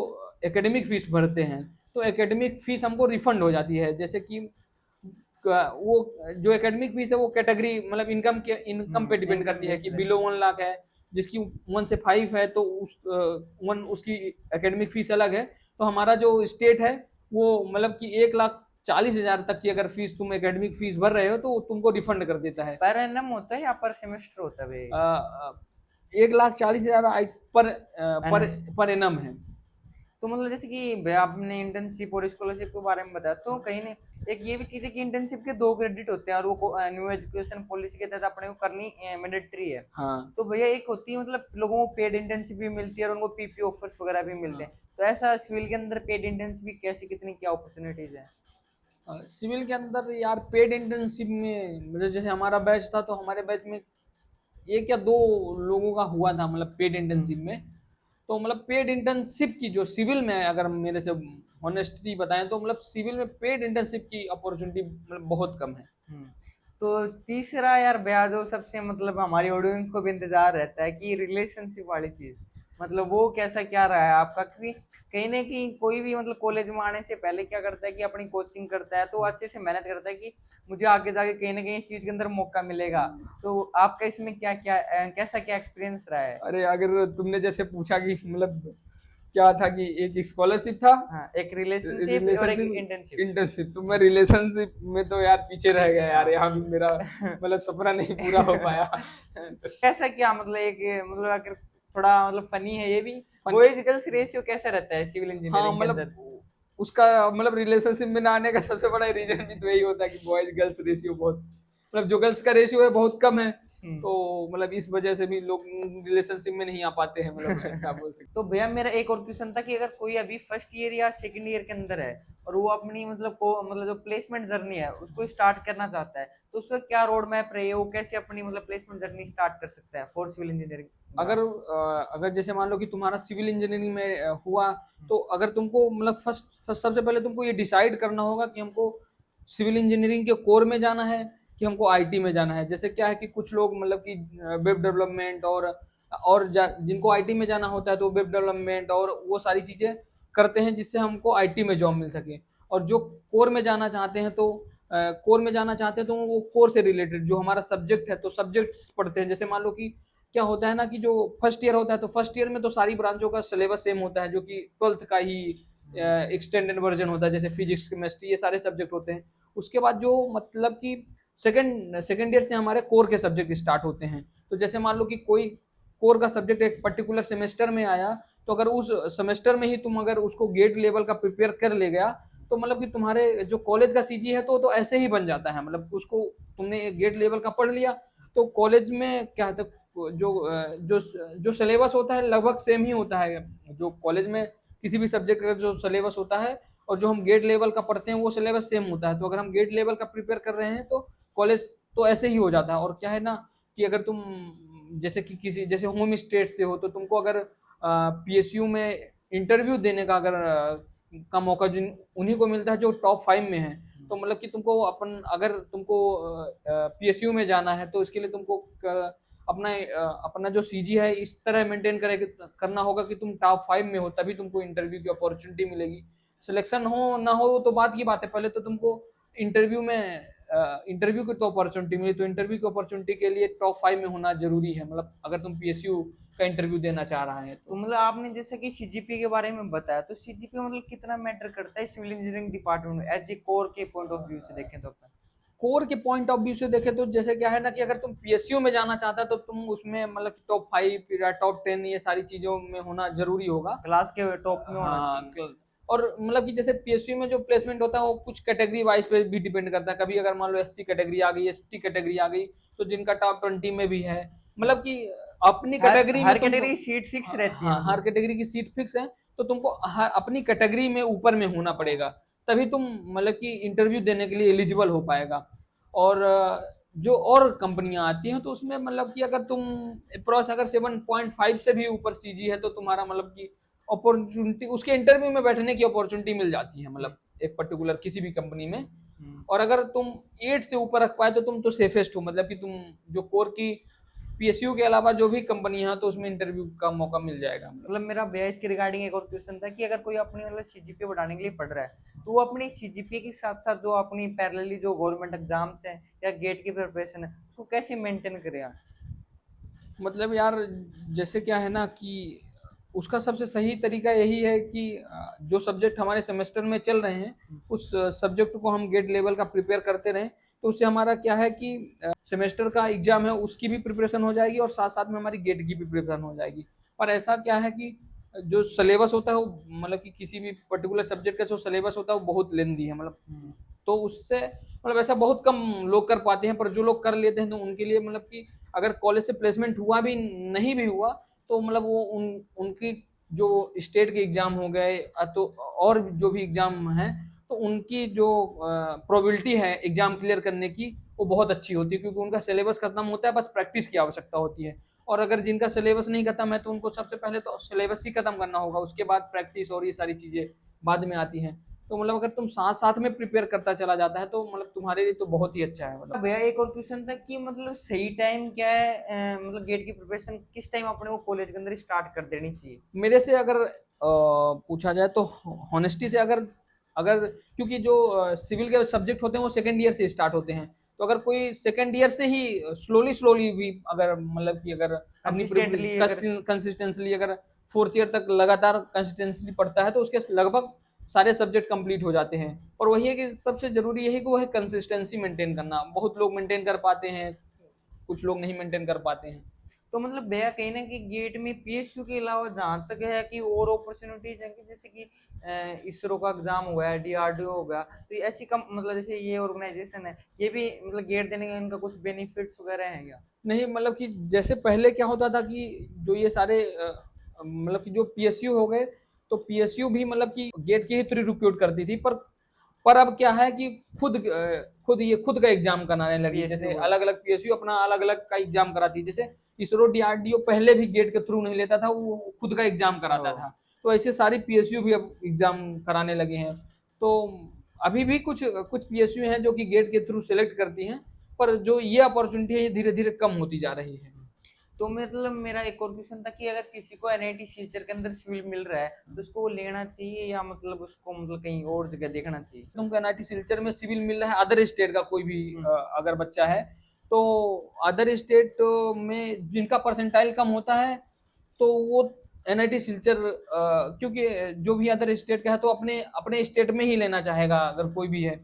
एकेडमिक फीस भरते हैं तो एकेडमिक फीस हमको रिफंड हो जाती है। जैसे कि वो जो एकेडमिक फीस है वो कैटेगरी मतलब इनकम पे डिपेंड इनकम करती है कि बेस्ड बिलो रहता है। 1 लाख है जिसकी 1 से 5 है तो वन उसकी एकेडमिक फीस अलग है। तो हमारा जो स्टेट है वो मतलब कि 1,40,000 तक की अगर फीस तुम एकेडमिक फीस भर रहे हो तो तुमको रिफंड कर देता है। पर एनम होता है या पर सेमेस्टर होता है भाई? 1,40,000 पर पर एनम। पर एनम है। तो मतलब जैसे कि भैया आपने इंटर्नशिप और स्कॉलरशिप के बारे में बताया, तो कहीं ने एक ये भी चीज है कि इंटर्नशिप के दो क्रेडिट होते हैं और वो न्यू एजुकेशन पॉलिसी के तहत अपने को करनी मैंडेटरी है। हाँ तो भैया एक होती है मतलब लोगों को पेड इंटर्नशिप भी मिलती है और उनको पीपी ऑफर्स वगैरह भी मिलते हाँ। हैं। तो ऐसा सिविल के अंदर पेड इंटर्नशिप कैसी, कितनी क्या अपॉर्चुनिटीज है? सिविल के अंदर यार पेड इंटर्नशिप में मतलब जैसे हमारा बैच था तो हमारे बैच में एक या दो लोगों का हुआ था मतलब पेड इंटर्नशिप में। तो मतलब पेड इंटर्नशिप की जो सिविल में अगर मेरे से ऑनेस्टली बताएं तो मतलब सिविल में पेड इंटर्नशिप की अपॉर्चुनिटी मतलब बहुत कम है। हम्म। तो तीसरा यार भैया जो सबसे मतलब हमारी ऑडियंस को भी इंतजार रहता है कि रिलेशनशिप वाली चीज, मतलब वो कैसा क्या रहा है आपका? क्योंकि कहीं ना कहीं कोई भी मतलब कॉलेज में आने से पहले क्या करता है कि अपनी कोचिंग करता है, तो वो अच्छे से मेहनत करता है कि मुझे आगे जाके कहीं ना कहीं इस चीज के अंदर मौका मिलेगा। तो आपका इसमें क्या क्या कैसा क्या एक्सपीरियंस रहा है? अरे अगर तुमने जैसे पूछा कि मतलब क्या था कि एक स्कॉलरशिप था, हाँ, एक रिलेशनशिप और एक रिलेशनशिप, इंटर्नशिप। इंटर्नशिप। तो मैं रिलेशनशिप में तो यार पीछे रह गया यार, यहाँ भी मेरा मतलब सपना नहीं पूरा हो पाया। कैसा क्या मतलब एक मतलब अगर थोड़ा मतलब फनी है ये भी, फन, बॉयज गर्ल्स रेशियो कैसा रहता है सिविल हाँ इंजीनियरिंग के अंदर? मतलब उसका मतलब रिलेशनशिप में ना आने का सबसे बड़ा रीजन भी तो यही होता है कि बॉयज गर्ल्स रेशियो बहुत मतलब जो गर्ल्स का रेशियो है बहुत कम है। हम्म। तो मतलब इस वजह से भी लोग रिलेशनशिप में नहीं आ पाते हैं, मतलब क्या बोल सकते तो भैया मेरा एक और क्वेश्चन था कि अगर कोई अभी फर्स्ट ईयर या सेकंड ईयर के अंदर है और वो अपनी मतलब को मतलब जो प्लेसमेंट जर्नी है उसको स्टार्ट करना चाहता है, तो उसका क्या रोड मैप रही है, वो कैसे अपनी मतलब प्लेसमेंट जर्नी स्टार्ट कर सकता है फॉर सिविल इंजीनियरिंग? अगर जैसे मान लो कि तुम्हारा सिविल इंजीनियरिंग में हुआ तो अगर तुमको मतलब फर्स्ट सबसे पहले तुमको ये डिसाइड करना होगा कि हमको सिविल इंजीनियरिंग के कोर में जाना है कि हमको आईटी में जाना है। जैसे क्या है कि कुछ लोग मतलब कि वेब डेवलपमेंट और जिनको आईटी में जाना होता है तो वेब डेवलपमेंट और वो सारी चीजें करते हैं जिससे हमको आईटी में जॉब मिल सके। और जो कोर में जाना चाहते हैं तो कोर में जाना चाहते हैं तो वो कोर से रिलेटेड जो हमारा सब्जेक्ट है तो सब्जेक्ट्स पढ़ते हैं। जैसे मान लो कि क्या होता है ना कि जो फर्स्ट ईयर होता है तो फर्स्ट ईयर में तो सारी ब्रांचों का सिलेबस सेम होता है, जो कि 12th का ही एक्सटेंडेड वर्जन होता है, जैसे फिजिक्स केमिस्ट्री ये सारे सब्जेक्ट होते हैं। उसके बाद जो मतलब कि सेकेंड ईयर से हमारे कोर के सब्जेक्ट स्टार्ट होते हैं। तो जैसे मान लो कि कोई कोर का सब्जेक्ट एक पर्टिकुलर सेमेस्टर में आया, तो अगर उस सेमेस्टर में ही तुम अगर उसको गेट लेवल का प्रिपेयर कर ले गया तो मतलब कि तुम्हारे जो कॉलेज का सीजी है तो ऐसे ही बन जाता है। मतलब उसको तुमने गेट लेवल का पढ़ लिया तो कॉलेज में क्या है, जो जो जो सिलेबस होता है लगभग सेम ही होता है। जो कॉलेज में किसी भी सब्जेक्ट का जो सिलेबस होता है और जो हम गेट लेवल का पढ़ते हैं वो सिलेबस सेम होता है। तो अगर हम गेट लेवल का प्रिपेयर कर रहे हैं तो कॉलेज तो ऐसे ही हो जाता है। और क्या है ना कि अगर तुम जैसे कि किसी जैसे होम स्टेट से हो तो तुमको अगर पीएसयू में इंटरव्यू देने का अगर का मौका जिन उन्हीं को मिलता है जो टॉप 5 में है। तो मतलब कि तुमको अगर तुमको पीएसयू में जाना है तो इसके लिए तुमको अपना जो सीजी है इस तरह मेंटेन करना होगा कि तुम टॉप 5 में हो, तभी तुमको इंटरव्यू की अपॉर्चुनिटी मिलेगी। सिलेक्शन हो ना हो तो बात की बात है, पहले तो तुमको इंटरव्यू की तो अपॉर्चुनिटी मिली, तो इंटरव्यू की अपॉर्चुनिटी के लिए टॉप 5 में होना जरूरी है। मतलब अगर तुम पीएसयू का इंटरव्यू देना चाह रहा है तो मतलब आपने जैसे कि सीजीपी के बारे में बताया, तो सीजीपी मतलब कितना मैटर करता है सिविल इंजीनियरिंग डिपार्टमेंट में एज ए कोर के पॉइंट ऑफ व्यू से देखें तो? कोर के पॉइंट ऑफ व्यू से देखें तो जैसे क्या है ना कि अगर तुम पीएसयू में जाना चाहता है तो तुम उसमें मतलब टॉप 5 या टॉप 10 ये सारी चीजों में होना जरूरी होगा, क्लास के टॉप में होना हाँ। चाहिए। और मतलब कि जैसे पीएसयू में जो प्लेसमेंट होता है वो कुछ कैटेगरी वाइज पे भी डिपेंड करता है। कभी अगर मान लो एससी कैटेगरी आ गई, एसटी कैटेगरी आ गई तो जिनका टॉप 20 में भी है, मतलब कि अपनी कैटेगरी में हर कैटेगरी की सीट फिक्स रहती है। हाँ, हर कैटेगरी की सीट फिक्स है। तो तुमको अपनी कैटेगरी में ऊपर में होना पड़ेगा, तभी तुम मतलब कि इंटरव्यू देने के लिए एलिजिबल हो पाएगा। और जो और कंपनियां आती हैं तो उसमें मतलब कि अगर तुम अप्रोच अगर 7.5 से भी ऊपर सीजी है तो तुम्हारा मतलब कि अपॉर्चुनिटी उसके इंटरव्यू में बैठने की अपॉर्चुनिटी मिल जाती है, मतलब एक पर्टिकुलर किसी भी कंपनी में। और अगर तुम 8 से ऊपर रख पाए तो तुम तो सेफेस्ट हो, मतलब कि तुम जो कोर की पीएसयू के अलावा जो भी कंपनियां हैं तो उसमें इंटरव्यू का मौका मिल जाएगा। मतलब मेरा भैया इसके रिगार्डिंग एक और क्वेश्चन था कि अगर कोई अपनी मतलब सीजीपी बढ़ाने के लिए पढ़ रहा है तो वो अपनी सीजीपी के साथ साथ जो अपनी पैरेलली जो गवर्नमेंट एग्जाम्स हैं या गेट की प्रिपरेशन है उसको कैसे मेंटेन करेगा? मतलब यार जैसे क्या है ना कि उसका सबसे सही तरीका यही है कि जो सब्जेक्ट हमारे सेमेस्टर में चल रहे हैं उस सब्जेक्ट को हम गेट लेवल का प्रिपेयर करते रहें, तो उससे हमारा क्या है कि सेमेस्टर का एग्जाम है उसकी भी प्रिपरेशन हो जाएगी और साथ साथ में हमारी गेट की भी प्रिपरेशन हो जाएगी। पर ऐसा क्या है कि जो सिलेबस होता है वो मतलब कि किसी भी पर्टिकुलर सब्जेक्ट का जो सिलेबस होता है वो बहुत लेंदी है, मतलब तो उससे मतलब ऐसा बहुत कम लोग कर पाते हैं। पर जो लोग कर लेते हैं तो उनके लिए मतलब कि अगर कॉलेज से प्लेसमेंट हुआ भी नहीं भी हुआ तो मतलब वो उनकी जो स्टेट के एग्जाम हो गए तो और जो भी एग्जाम हैं तो उनकी जो प्रोबेबिलिटी है एग्जाम क्लियर करने की वो बहुत अच्छी होती है, क्योंकि उनका सिलेबस खत्म होता है, बस प्रैक्टिस की आवश्यकता होती है। और अगर जिनका सिलेबस नहीं खत्म है तो उनको सबसे पहले तो सिलेबस ही खत्म करना होगा, उसके बाद प्रैक्टिस और ये सारी चीजें बाद में आती हैं। तो मतलब अगर तुम साथ साथ में प्रिपेयर करता चला जाता है तो मतलब तुम्हारे लिए तो बहुत ही अच्छा है। मतलब भैया एक और क्वेश्चन था कि मतलब सही टाइम क्या है, मतलब गेट की प्रिपरेशन किस टाइम अपने को कॉलेज के अंदर स्टार्ट कर देनी चाहिए? मेरे से अगर पूछा जाए तो हॉनेस्टी से अगर अगर क्योंकि जो सिविल के सब्जेक्ट होते हैं वो सेकेंड ईयर से स्टार्ट होते हैं, तो अगर कोई सेकेंड ईयर से ही स्लोली भी अगर मतलब कि अगर अपनी कंसिस्टेंटली अगर फोर्थ ईयर तक लगातार कंसिस्टेंटली पढ़ता है तो उसके लगभग सारे सब्जेक्ट कंप्लीट हो जाते हैं। और वही है कि सबसे जरूरी यही कि वो है कंसिस्टेंसी मेंटेन करना। बहुत लोग मेंटेन कर पाते हैं, कुछ लोग नहीं मेंटेन कर पाते हैं। तो मतलब भैया कहीं ना कि गेट में पीएसयू के अलावा जहाँ तक है कि और अपॉर्चुनिटीज हैं कि जैसे कि इसरो का एग्जाम हो गया, डीआरडीओ हो गया, तो ऐसी कम मतलब जैसे ये ऑर्गेनाइजेशन है ये भी मतलब गेट देने का इनका कुछ बेनिफिट्स वगैरह हैं क्या? नहीं, मतलब कि जैसे पहले क्या होता था कि जो ये सारे मतलब कि जो पीएसयू हो गए तो पीएसयू भी मतलब कि गेट के ही थ्रू रिक्रूट करती थी। पर अब क्या है कि खुद का एग्जाम कराने लगी। जैसे अलग अलग पीएसयू अपना अलग अलग का एग्जाम कराती है। जैसे इसरो डीआरडीओ पहले भी गेट के थ्रू नहीं लेता था, वो खुद का एग्जाम कराता था। तो ऐसे सारी पीएसयू भी अब एग्जाम कराने लगे हैं। तो अभी भी कुछ कुछ पीएसयू हैं जो कि गेट के थ्रू सेलेक्ट करती हैं, पर जो ये अपॉर्चुनिटी है ये धीरे धीरे कम होती जा रही है। तो मतलब मेरा एक और क्वेश्चन था कि अगर किसी को एनआईटी सिलचर के अंदर सिविल मिल रहा है तो उसको वो लेना चाहिए या मतलब उसको मतलब कहीं और जगह देखना चाहिए? तुमको एनआईटी सिलचर में सिविल मिल रहा है अदर स्टेट का कोई भी अगर बच्चा है, तो अदर स्टेट में जिनका परसेंटाइल कम होता है तो वो एनआईटी सिलचर, क्योंकि जो भी अदर स्टेट का है तो अपने अपने स्टेट में ही लेना चाहेगा अगर कोई भी है,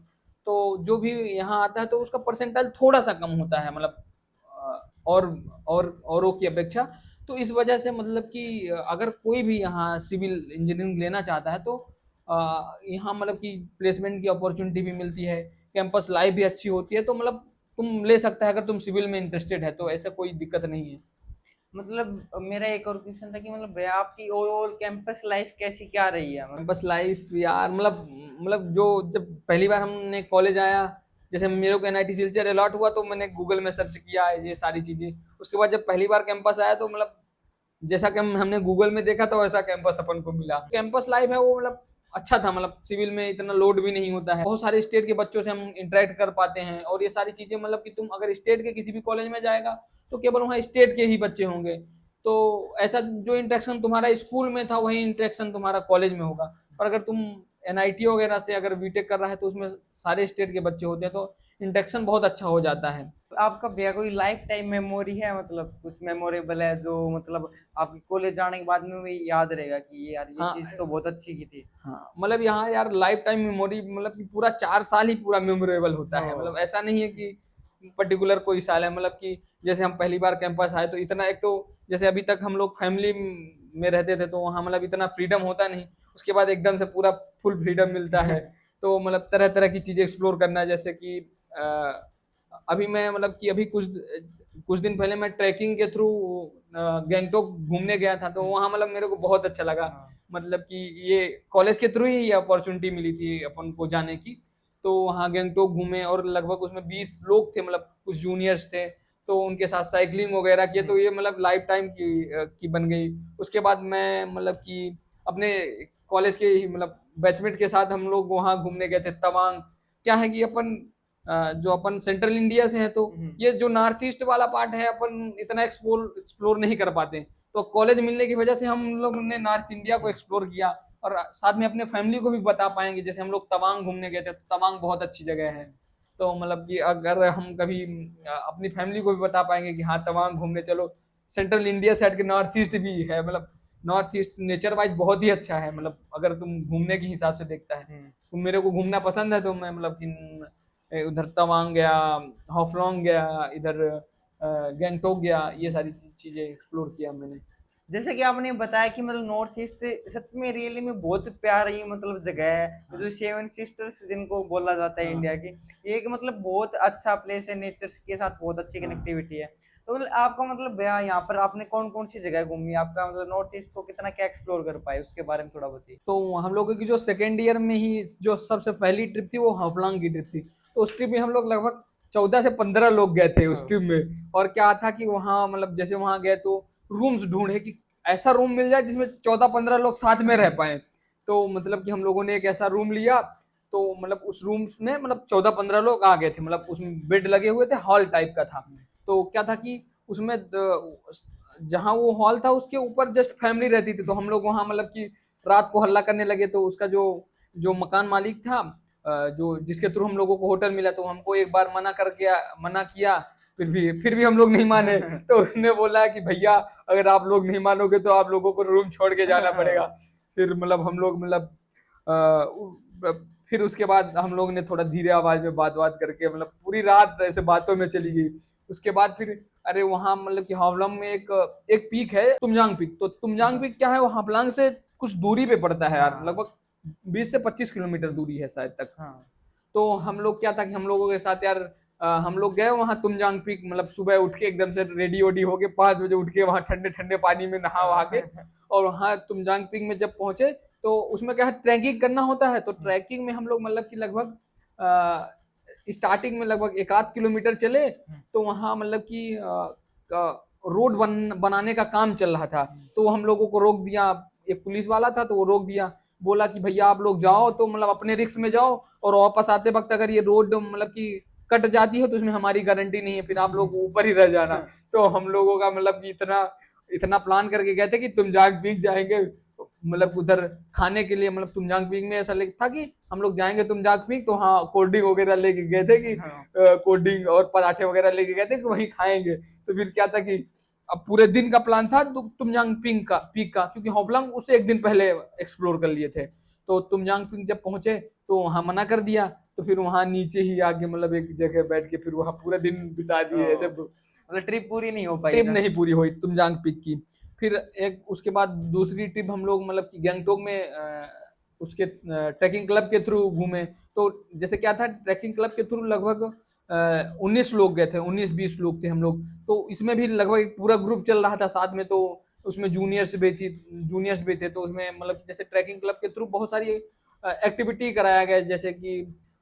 तो जो भी यहाँ आता है तो उसका परसेंटाइल थोड़ा सा कम होता है, मतलब और औरों की अपेक्षा। तो इस वजह से मतलब कि अगर कोई भी यहाँ सिविल इंजीनियरिंग लेना चाहता है तो यहाँ मतलब कि प्लेसमेंट की अपॉर्चुनिटी भी मिलती है, कैंपस लाइफ भी अच्छी होती है, तो मतलब तुम ले सकता है अगर तुम सिविल में इंटरेस्टेड है तो ऐसा कोई दिक्कत नहीं है। मतलब मेरा एक और क्वेश्चन था कि मतलब भैया आपकी ओवरऑल कैंपस लाइफ कैसी क्या रही है मतलब? कैंपस लाइफ यार, मतलब जो जब पहली बार हमने कॉलेज आया, जैसे मेरे को एनआईटी सिलचर अलॉट हुआ तो मैंने गूगल में सर्च किया ये सारी चीजें। उसके बाद जब पहली बार कैंपस आया तो मतलब जैसा कि हमने गूगल में देखा तो वैसा कैंपस अपन को मिला। कैंपस लाइफ है वो मतलब अच्छा था, मतलब सिविल में इतना लोड भी नहीं होता है, बहुत सारे स्टेट के बच्चों से हम इंटरेक्ट कर पाते हैं, और ये सारी चीजें मतलब कि तुम अगर स्टेट के किसी भी कॉलेज में जाएगा तो केवल वहाँ स्टेट के ही बच्चे होंगे, तो ऐसा जो इंटरेक्शन तुम्हारा स्कूल में था वही इंटरेक्शन तुम्हारा कॉलेज में होगा। पर अगर तुम एनआईटी वगैरह से अगर बीटेक कर रहा है तो उसमें सारे स्टेट के बच्चे होते हैं, तो इंटरेक्शन बहुत अच्छा हो जाता है। आपका भैया कोई लाइफ टाइम मेमोरी है मतलब कुछ मेमोरेबल है जो मतलब आपके कॉलेज जाने के बाद में भी याद रहेगा कि ये यार ये हाँ, चीज तो बहुत अच्छी की थी? हाँ, मतलब यहाँ यार लाइफ टाइम मेमोरी, मतलब कि पूरा 4 साल ही पूरा मेमोरेबल होता है, मतलब ऐसा नहीं है कि पर्टिकुलर कोई साल है। मतलब कि जैसे हम पहली बार कैंपस आए तो इतना, एक तो जैसे अभी तक हम लोग फैमिली में रहते थे तो वहाँ मतलब इतना फ्रीडम होता नहीं, उसके बाद एकदम से पूरा फुल फ्रीडम मिलता है। तो मतलब तरह तरह की चीजें एक्सप्लोर करना, जैसे कि अभी मैं मतलब कि अभी कुछ दिन पहले मैं ट्रैकिंग के थ्रू गैंगटोक घूमने गया था, तो वहाँ मतलब मेरे को बहुत अच्छा लगा। मतलब कि ये कॉलेज के थ्रू ही ये अपॉर्चुनिटी मिली थी अपन को जाने की, तो वहाँ गैंगटोक घूमे और लगभग उसमें 20 लोग थे, मतलब कुछ जूनियर्स थे, तो उनके साथ साइकिलिंग वगैरह किए, तो ये मतलब लाइफ टाइम की बन गई। उसके बाद मैं मतलब कि अपने कॉलेज के ही मतलब बैचमेट के साथ हम लोग वहाँ घूमने गए थे तवांग। क्या है कि अपन जो अपन सेंट्रल इंडिया से हैं तो ये जो नॉर्थ ईस्ट वाला पार्ट है अपन इतना एक्सप्लोर नहीं कर पाते, तो कॉलेज मिलने की वजह से हम लोग ने नॉर्थ इंडिया को एक्सप्लोर किया, और साथ में अपने फैमिली को भी बता पाएंगे। जैसे हम लोग तवांग घूमने गए थे, तो तवांग बहुत अच्छी जगह है, तो मतलब कि अगर हम कभी अपनी फैमिली को भी बता पाएंगे कि हाँ तवांग घूमने चलो। सेंट्रल इंडिया साइड के नॉर्थ ईस्ट भी है, मतलब नॉर्थ ईस्ट नेचर वाइज बहुत ही अच्छा है, मतलब अगर तुम घूमने के हिसाब से देखता है तो मेरे को घूमना पसंद है, तो मैं मतलब कि उधर तवांग गया, हाफलोंग गया, इधर गैंगटोक गया, ये सारी चीजें एक्सप्लोर किया मैंने। जैसे कि आपने बताया कि मतलब नॉर्थ ईस्ट सच में रियली में बहुत प्यारी मतलब जगह है, हाँ, जो सेवन सिस्टर्स जिनको बोला जाता है हाँ, इंडिया की, ये एक मतलब बहुत अच्छा प्लेस है, नेचर के साथ बहुत अच्छी हाँ। कनेक्टिविटी है। तो मतलब आपका मतलब भैया यहाँ पर आपने कौन कौन सी जगह घूमी, आपका मतलब नॉर्थ ईस्ट को कितना क्या एक्सप्लोर कर पाए उसके बारे में थोड़ा बताइए। तो हम लोगों की जो सेकेंड ईयर में ही जो सबसे पहली ट्रिप थी वो हाफलोंग की ट्रिप थी, तो उस ट्रिप में हम लोग लगभग 14 से 15 लोग गए थे उस ट्रिप में। और क्या था कि वहाँ मतलब जैसे वहाँ गए तो रूम्स ढूंढे कि ऐसा रूम मिल जाए जिसमें 14-15 लोग साथ में रह पाए, तो मतलब कि हम लोगों ने एक ऐसा रूम लिया, तो मतलब उस रूम में मतलब 14-15 लोग आ गए थे, मतलब उसमें बेड लगे हुए थे, हॉल टाइप का था। तो क्या था कि उसमें जहाँ वो हॉल था उसके ऊपर जस्ट फैमिली रहती थी, तो हम लोग वहाँ मतलब कि रात को हल्ला करने लगे, तो उसका जो जो मकान मालिक था, जो जिसके थ्रू हम लोगों को होटल मिला, तो हमको एक बार मना किया, फिर भी हम लोग नहीं माने। तो उसने बोला कि भैया अगर आप लोग नहीं मानोगे तो आप लोगों को रूम छोड़ के जाना पड़ेगा। फिर मतलब हम लोग मतलब फिर उसके बाद हम लोग ने थोड़ा धीरे आवाज में बात करके मतलब पूरी रात ऐसे बातों में चली गई। उसके बाद फिर अरे वहां मतलब कि हावलम में एक एक पीक है तुमजांग पीक, तो तुमजांग पीक क्या है वो हाफलांग से कुछ दूरी पे पड़ता है यार, लगभग 20 से 25 किलोमीटर दूरी है शायद तक। हाँ। तो हम लोग क्या था कि हम लोगों के साथ यार हम लोग गए वहां तुमजांग पीक, मतलब सुबह उठ के एकदम से रेडी वेडी होके 5 बजे उठ के वहां ठंडे ठंडे पानी में नहा वहा के, और वहां तुमजांग पीक में जब पहुंचे तो उसमें क्या है ट्रैकिंग करना होता है, तो ट्रैकिंग में हम लोग मतलब कि लगभग स्टार्टिंग में लगभग 1 आध किलोमीटर चले, तो वहां मतलब कि रोड बनाने का काम चल रहा था, तो हम लोगों को रोक दिया। एक पुलिस वाला था तो वो रोक दिया, बोला कि भैया आप लोग जाओ तो मतलब अपने रिस्क में जाओ, और वापस आते वक्त अगर ये रोड मतलब कि कट जाती है तो उसमें हमारी गारंटी नहीं है, फिर आप लोग ऊपर ही रह जाना। तो हम लोगों का मतलब कि इतना इतना प्लान करके गए थे कि तुमजांग पीक जाएंगे, मतलब उधर खाने के लिए, मतलब तुमजांग पीक में ऐसा था कि हम लोग जाएंगे तुमजांग पीक, तो हाँ कोल्ड ड्रिंक वगैरह लेके गए थे कि हाँ। कोल्ड ड्रिंक और पराठे वगैरह लेके गए थे कि वहीं खाएंगे। तो फिर क्या था कि अब पूरे दिन का प्लान था तुमजांग पीक का, क्योंकि होफलंग उससे एक दिन पहले एक्सप्लोर कर लिए थे। तो तुमजांग पीक जब पहुंचे तो वहां मना कर दिया, तो फिर वहां नीचे ही आके मतलब एक जगह बैठ के फिर वहां पूरा दिन बिता दिए ऐसे। मतलब ट्रिप पूरी नहीं हो पाई ट्रिप ना। नहीं पूरी हुई तुमजांग पीक की। फिर एक उसके बाद दूसरी ट्रिप हम लोग मतलब कि गैंगटोक में उसके ट्रैकिंग क्लब के थ्रू घूमे। तो जैसे क्या था, ट्रैकिंग क्लब के थ्रू लगभग 19 लोग गए थे, 19-20 लोग थे हम लोग। तो इसमें भी लगभग एक पूरा ग्रुप चल रहा था साथ में, तो उसमें जूनियर्स भी थे। तो उसमें मतलब जैसे ट्रैकिंग क्लब के थ्रू बहुत सारी एक्टिविटी कराया गया, जैसे कि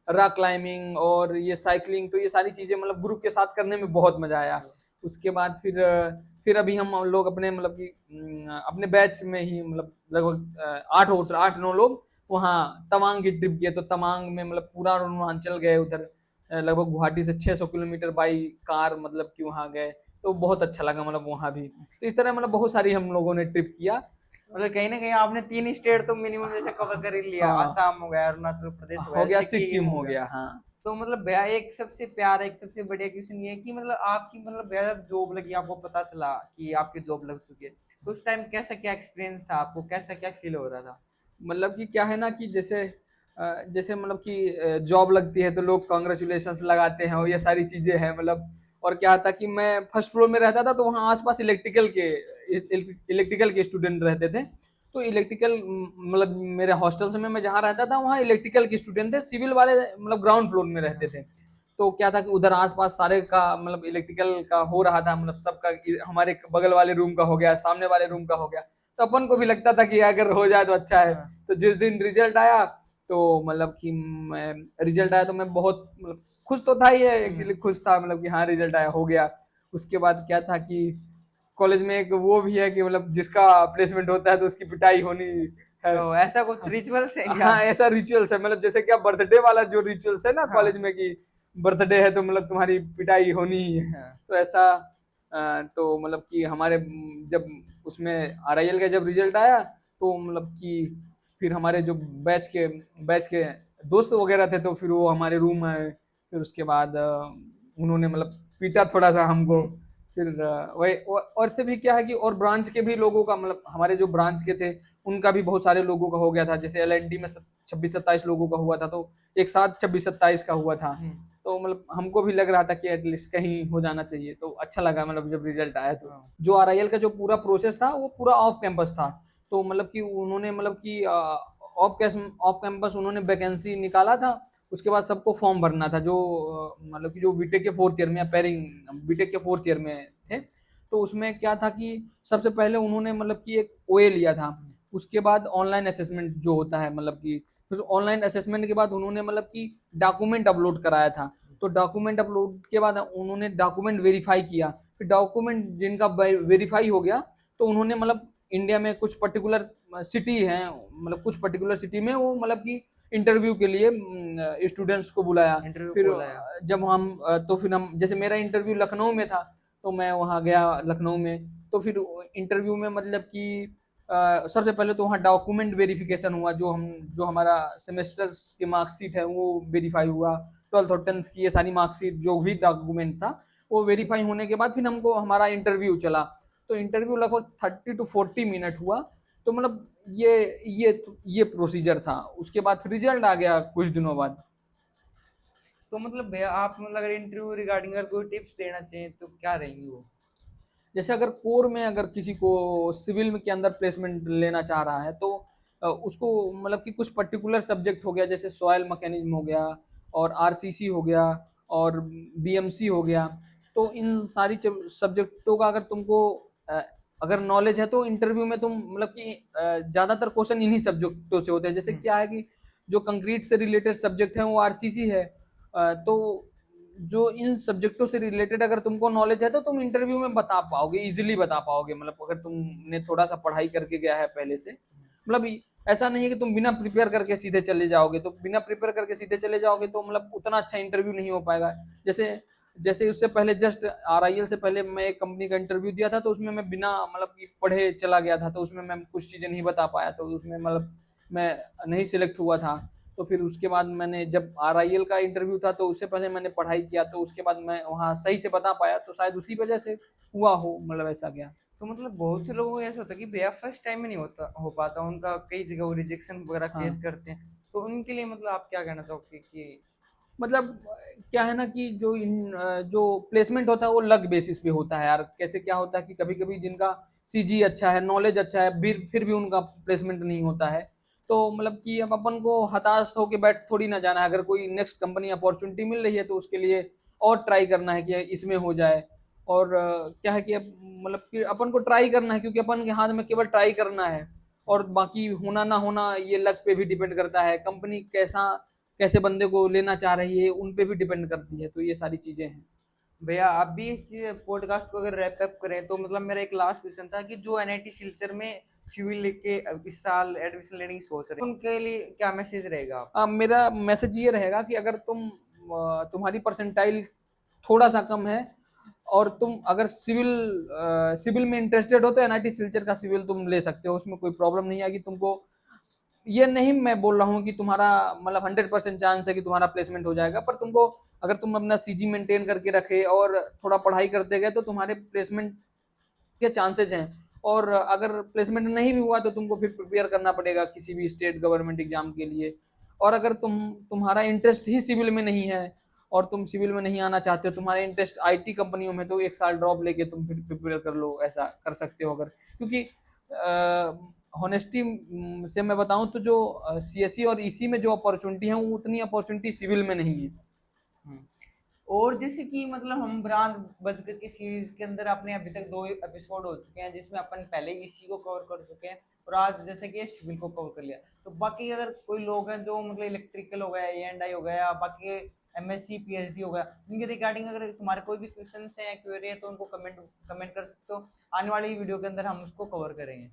रॉक क्लाइंबिंग और ये साइकिलिंग। तो ये सारी चीजें मतलब ग्रुप के साथ करने में बहुत मजा आया। उसके बाद फिर अभी हम लोग अपने मतलब कि अपने बैच में ही मतलब लगभग 8-9 लोग वहाँ तवांग की ट्रिप किए। तो तवांग में मतलब पूरा अरुणाचल गए उधर, लगभग गुवाहाटी से 600 किलोमीटर बाई कार मतलब कि वहाँ गए। तो बहुत अच्छा लगा मतलब वहाँ भी। तो इस तरह मतलब बहुत सारी हम लोगों ने ट्रिप किया। मतलब कहीं ना कहीं आपने 3 स्टेट तो मिनिमम जैसे कवर कर ही लिया, हाँ, आसाम हो गया, अरुणाचल प्रदेश हो हो गया, गया सिक्किम सिक्किम हो हो गया। गया, हाँ। तो मतलब भैया एक सबसे प्यारा, एक सबसे बढ़िया क्वेश्चन ये है कि मतलब आपकी मतलब भैया जॉब लगी, आपको पता चला कि आपकी जॉब लग चुकी है, तो उस टाइम कैसा क्या एक्सपीरियंस था आपको, कैसा क्या फील हो रहा था? मतलब कि क्या है ना कि जैसे मतलब कि जॉब लगती है तो लोग कॉन्ग्रेचुलेशंस लगाते हैं और ये सारी चीजें हैं मतलब। और क्या था कि मैं फर्स्ट फ्लोर में रहता था, तो वहाँ आसपास इलेक्ट्रिकल के स्टूडेंट रहते थे। तो इलेक्ट्रिकल मतलब मेरे हॉस्टल में मैं जहाँ रहता था वहाँ इलेक्ट्रिकल के स्टूडेंट थे, सिविल वाले मतलब ग्राउंड फ्लोर में रहते थे। तो क्या था कि उधर आसपास सारे का मतलब इलेक्ट्रिकल का हो रहा था, मतलब सबका, हमारे बगल वाले रूम का हो गया, सामने वाले रूम का हो गया। तो अपन को भी लगता था कि अगर हो जाए तो अच्छा है। हाँ। तो जिस दिन रिजल्ट आया, तो मतलब कि मैं रिजल्ट आया तो मैं बहुत मतलब खुश तो था ही है, एक्चुअली खुश था मतलब कि हाँ रिजल्ट आया, हो गया। उसके बाद क्या था कि कॉलेज में एक वो भी है कि मतलब जिसका प्लेसमेंट होता है तो उसकी पिटाई होनी है। तो ऐसा कुछ रिचुअल्स है क्या? हाँ ऐसा रिचुअल्स है, मतलब जैसे क्या बर्थडे वाला जो रिचुअल्स है ना हाँ। कॉलेज में कि बर्थडे है तो मतलब तुम्हारी पिटाई होनी ही है। हाँ। तो ऐसा तो मतलब कि हमारे जब उसमें आरआईएल का जब रिजल्ट आया, तो मतलब कि फिर हमारे जो बैच के दोस्त वगैरह थे, तो फिर वो हमारे रूम आए। फिर उसके बाद उन्होंने मतलब पीटा थोड़ा सा हमको। फिर वही और से भी क्या है कि और ब्रांच के भी लोगों का, मतलब हमारे जो ब्रांच के थे उनका भी बहुत सारे लोगों का हो गया था। जैसे एलएनडी में 26-27 लोगों का हुआ था, तो एक साथ 26-27 का हुआ था। तो मतलब हमको भी लग रहा था कि एटलीस्ट कहीं हो जाना चाहिए। तो अच्छा लगा मतलब जब रिजल्ट आया। तो हाँ। जो आरआईएल का जो पूरा प्रोसेस था वो पूरा ऑफ कैंपस था। तो मतलब कि उन्होंने मतलब कि ऑफ कैंपस उन्होंने वैकेंसी निकाला था। उसके बाद सबको फॉर्म भरना था, जो मतलब कि जो बीटेक के 4th ईयर में या पेरिंग बीटेक के 4th ईयर में थे। तो उसमें क्या था कि सबसे पहले उन्होंने मतलब कि एक ओए लिया था। उसके बाद ऑनलाइन असेसमेंट जो होता है, मतलब कि फिर ऑनलाइन असेसमेंट के बाद उन्होंने मतलब कि डॉक्यूमेंट अपलोड कराया था। तो डॉक्यूमेंट अपलोड के बाद उन्होंने डॉक्यूमेंट वेरीफाई किया। फिर डॉक्यूमेंट जिनका वेरीफाई हो गया, तो उन्होंने मतलब इंडिया में कुछ पर्टिकुलर सिटी है, मतलब कुछ पर्टिकुलर सिटी में वो मतलब कि इंटरव्यू के लिए स्टूडेंट्स को बुलाया। इंटरव्यू फिर कॉल आया। जब हम तो फिर हम, जैसे मेरा इंटरव्यू लखनऊ में था, तो मैं वहाँ गया लखनऊ में। तो फिर इंटरव्यू में मतलब कि सबसे पहले तो वहाँ डॉक्यूमेंट वेरिफिकेशन हुआ, जो हमारा सेमेस्टर्स की मार्कशीट है वो वेरीफाई हुआ। 12th और 10th की ये सारी मार्कशीट जो भी डॉक्यूमेंट था वो वेरीफाई होने के बाद फिर हमको हमारा इंटरव्यू चला। तो इंटरव्यू लगभग 30 to 40 मिनट हुआ। तो मतलब ये प्रोसीजर था। उसके बाद फिर रिजल्ट आ गया कुछ दिनों बाद। तो मतलब भैया आप मतलब अगर इंटरव्यू रिगार्डिंग अगर कोई टिप्स देना चाहिए तो क्या रहेंगी वो? जैसे अगर कोर में अगर किसी को सिविल में के अंदर प्लेसमेंट लेना चाह रहा है, तो उसको मतलब कि कुछ पर्टिकुलर सब्जेक्ट हो गया, जैसे सॉयल मैकेनिज्म हो गया और आरसीसी हो गया और बीएमसी हो गया। तो इन सारी सब्जेक्टों का अगर तुमको अ, अगर नॉलेज है, तो इंटरव्यू में तुम मतलब कि ज्यादातर क्वेश्चन इन्हीं सब्जेक्टों से होते हैं। जैसे क्या है कि जो कंक्रीट से रिलेटेड सब्जेक्ट है वो आरसीसी है। तो जो इन सब्जेक्टों से रिलेटेड अगर तुमको नॉलेज है, तो तुम इंटरव्यू में बता पाओगे, इजीली बता पाओगे, मतलब अगर तुमने थोड़ा सा पढ़ाई करके गया है पहले से। मतलब ऐसा नहीं है कि तुम बिना प्रिपेयर करके सीधे चले जाओगे, तो बिना प्रिपेयर करके सीधे चले जाओगे तो मतलब उतना अच्छा इंटरव्यू नहीं हो पाएगा। जैसे जैसे उससे पहले जस्ट RIL से पहले मैं एक कंपनी का इंटरव्यू दिया था, तो उसमें मैं बिना मतलब कि पढ़े चला गया था, तो उसमें मैं कुछ चीजें नहीं बता पाया, तो उसमें मतलब मैं नहीं सिलेक्ट हुआ था। तो फिर उसके बाद मैंने जब RIL का इंटरव्यू था तो उससे पहले मैंने पढ़ाई किया, तो उसके बाद मैं वहाँ सही से बता पाया, तो शायद उसी वजह से हुआ हो, मतलब ऐसा गया। तो मतलब बहुत से लोगों को ऐसा होता है कि भैया फर्स्ट टाइम में नहीं होता हो पाता उनका, कई जगह वो रिजेक्शन वगैरह फेस हाँ, करते हैं, तो उनके लिए मतलब आप क्या कहना चाहोगे कि मतलब क्या है ना कि जो प्लेसमेंट होता है वो लक बेसिस पे होता है यार। कैसे क्या होता है कि कभी कभी जिनका CG अच्छा है, नॉलेज अच्छा है, फिर भी उनका प्लेसमेंट नहीं होता है। तो मतलब कि अब अपन को हताश होके बैठ थोड़ी ना जाना है। अगर कोई नेक्स्ट कंपनी अपॉर्चुनिटी मिल रही है तो उसके लिए और ट्राई करना है कि इसमें हो जाए। और क्या है कि अब मतलब कि अपन को ट्राई करना है, क्योंकि अपन के हाथ में केवल ट्राई करना है, और बाकी होना ना होना ये लक पे भी डिपेंड करता है। कंपनी कैसा कैसे बंदे को लेना चाह रही है उन पे भी डिपेंड करती है, तो ये सारी चीजें हैं। भैया आप भी इस पॉडकास्ट को अगर रैप अप करें तो मतलब मेरा एक लास्ट क्वेश्चन था कि जो NIT सिलचर में सिविल लेके इस साल एडमिशन लेने की सोच रहे हैं उनके लिए क्या मैसेज रहेगा आप? मेरा मैसेज ये रहेगा कि अगर तुम्हारी परसेंटाइल थोड़ा सा कम है, और तुम अगर सिविल में इंटरेस्टेड हो, तो NIT सिलचर का सिविल तुम ले सकते हो, उसमें कोई प्रॉब्लम नहीं आएगी तुमको। ये नहीं मैं बोल रहा हूँ कि तुम्हारा मतलब 100% चांस है कि तुम्हारा प्लेसमेंट हो जाएगा, पर तुमको अगर तुम अपना CG मेंटेन करके रखे और थोड़ा पढ़ाई करते गए तो तुम्हारे प्लेसमेंट के चांसेज हैं। और अगर प्लेसमेंट नहीं भी हुआ तो तुमको फिर प्रिपेयर करना पड़ेगा किसी भी स्टेट गवर्नमेंट एग्जाम के लिए। और अगर तुम्हारा इंटरेस्ट ही सिविल में नहीं है, और तुम सिविल में नहीं आना चाहते हो, तुम्हारा इंटरेस्ट IT कंपनियों में, तो 1 साल ड्रॉप लेके तुम फिर प्रिपेयर कर लो, ऐसा कर सकते हो अगर। क्योंकि हॉनेस्टी से मैं बताऊं तो जो CSE और EC में जो अपॉर्चुनिटी है वो उतनी अपॉर्चुनिटी सिविल में नहीं है। हम्म। और जैसे कि मतलब हम ब्रांड बजकर की सीरीज के अंदर अपने अभी तक 2 एपिसोड हो चुके हैं जिसमें अपन पहले इसी को कवर कर चुके हैं, और आज जैसे कि सिविल को कवर कर लिया। तो बाकी अगर कोई लोग हैं जो मतलब इलेक्ट्रिकल हो गया, A&I हो गया, बाकी MSc PhD हो गया, इनके रिगार्डिंग अगर तुम्हारे कोई भी क्वेश्चन है या क्वेरी है तो उनको कमेंट कमेंट कर सकते हो। आने वाली वीडियो के अंदर हम उसको कवर करेंगे।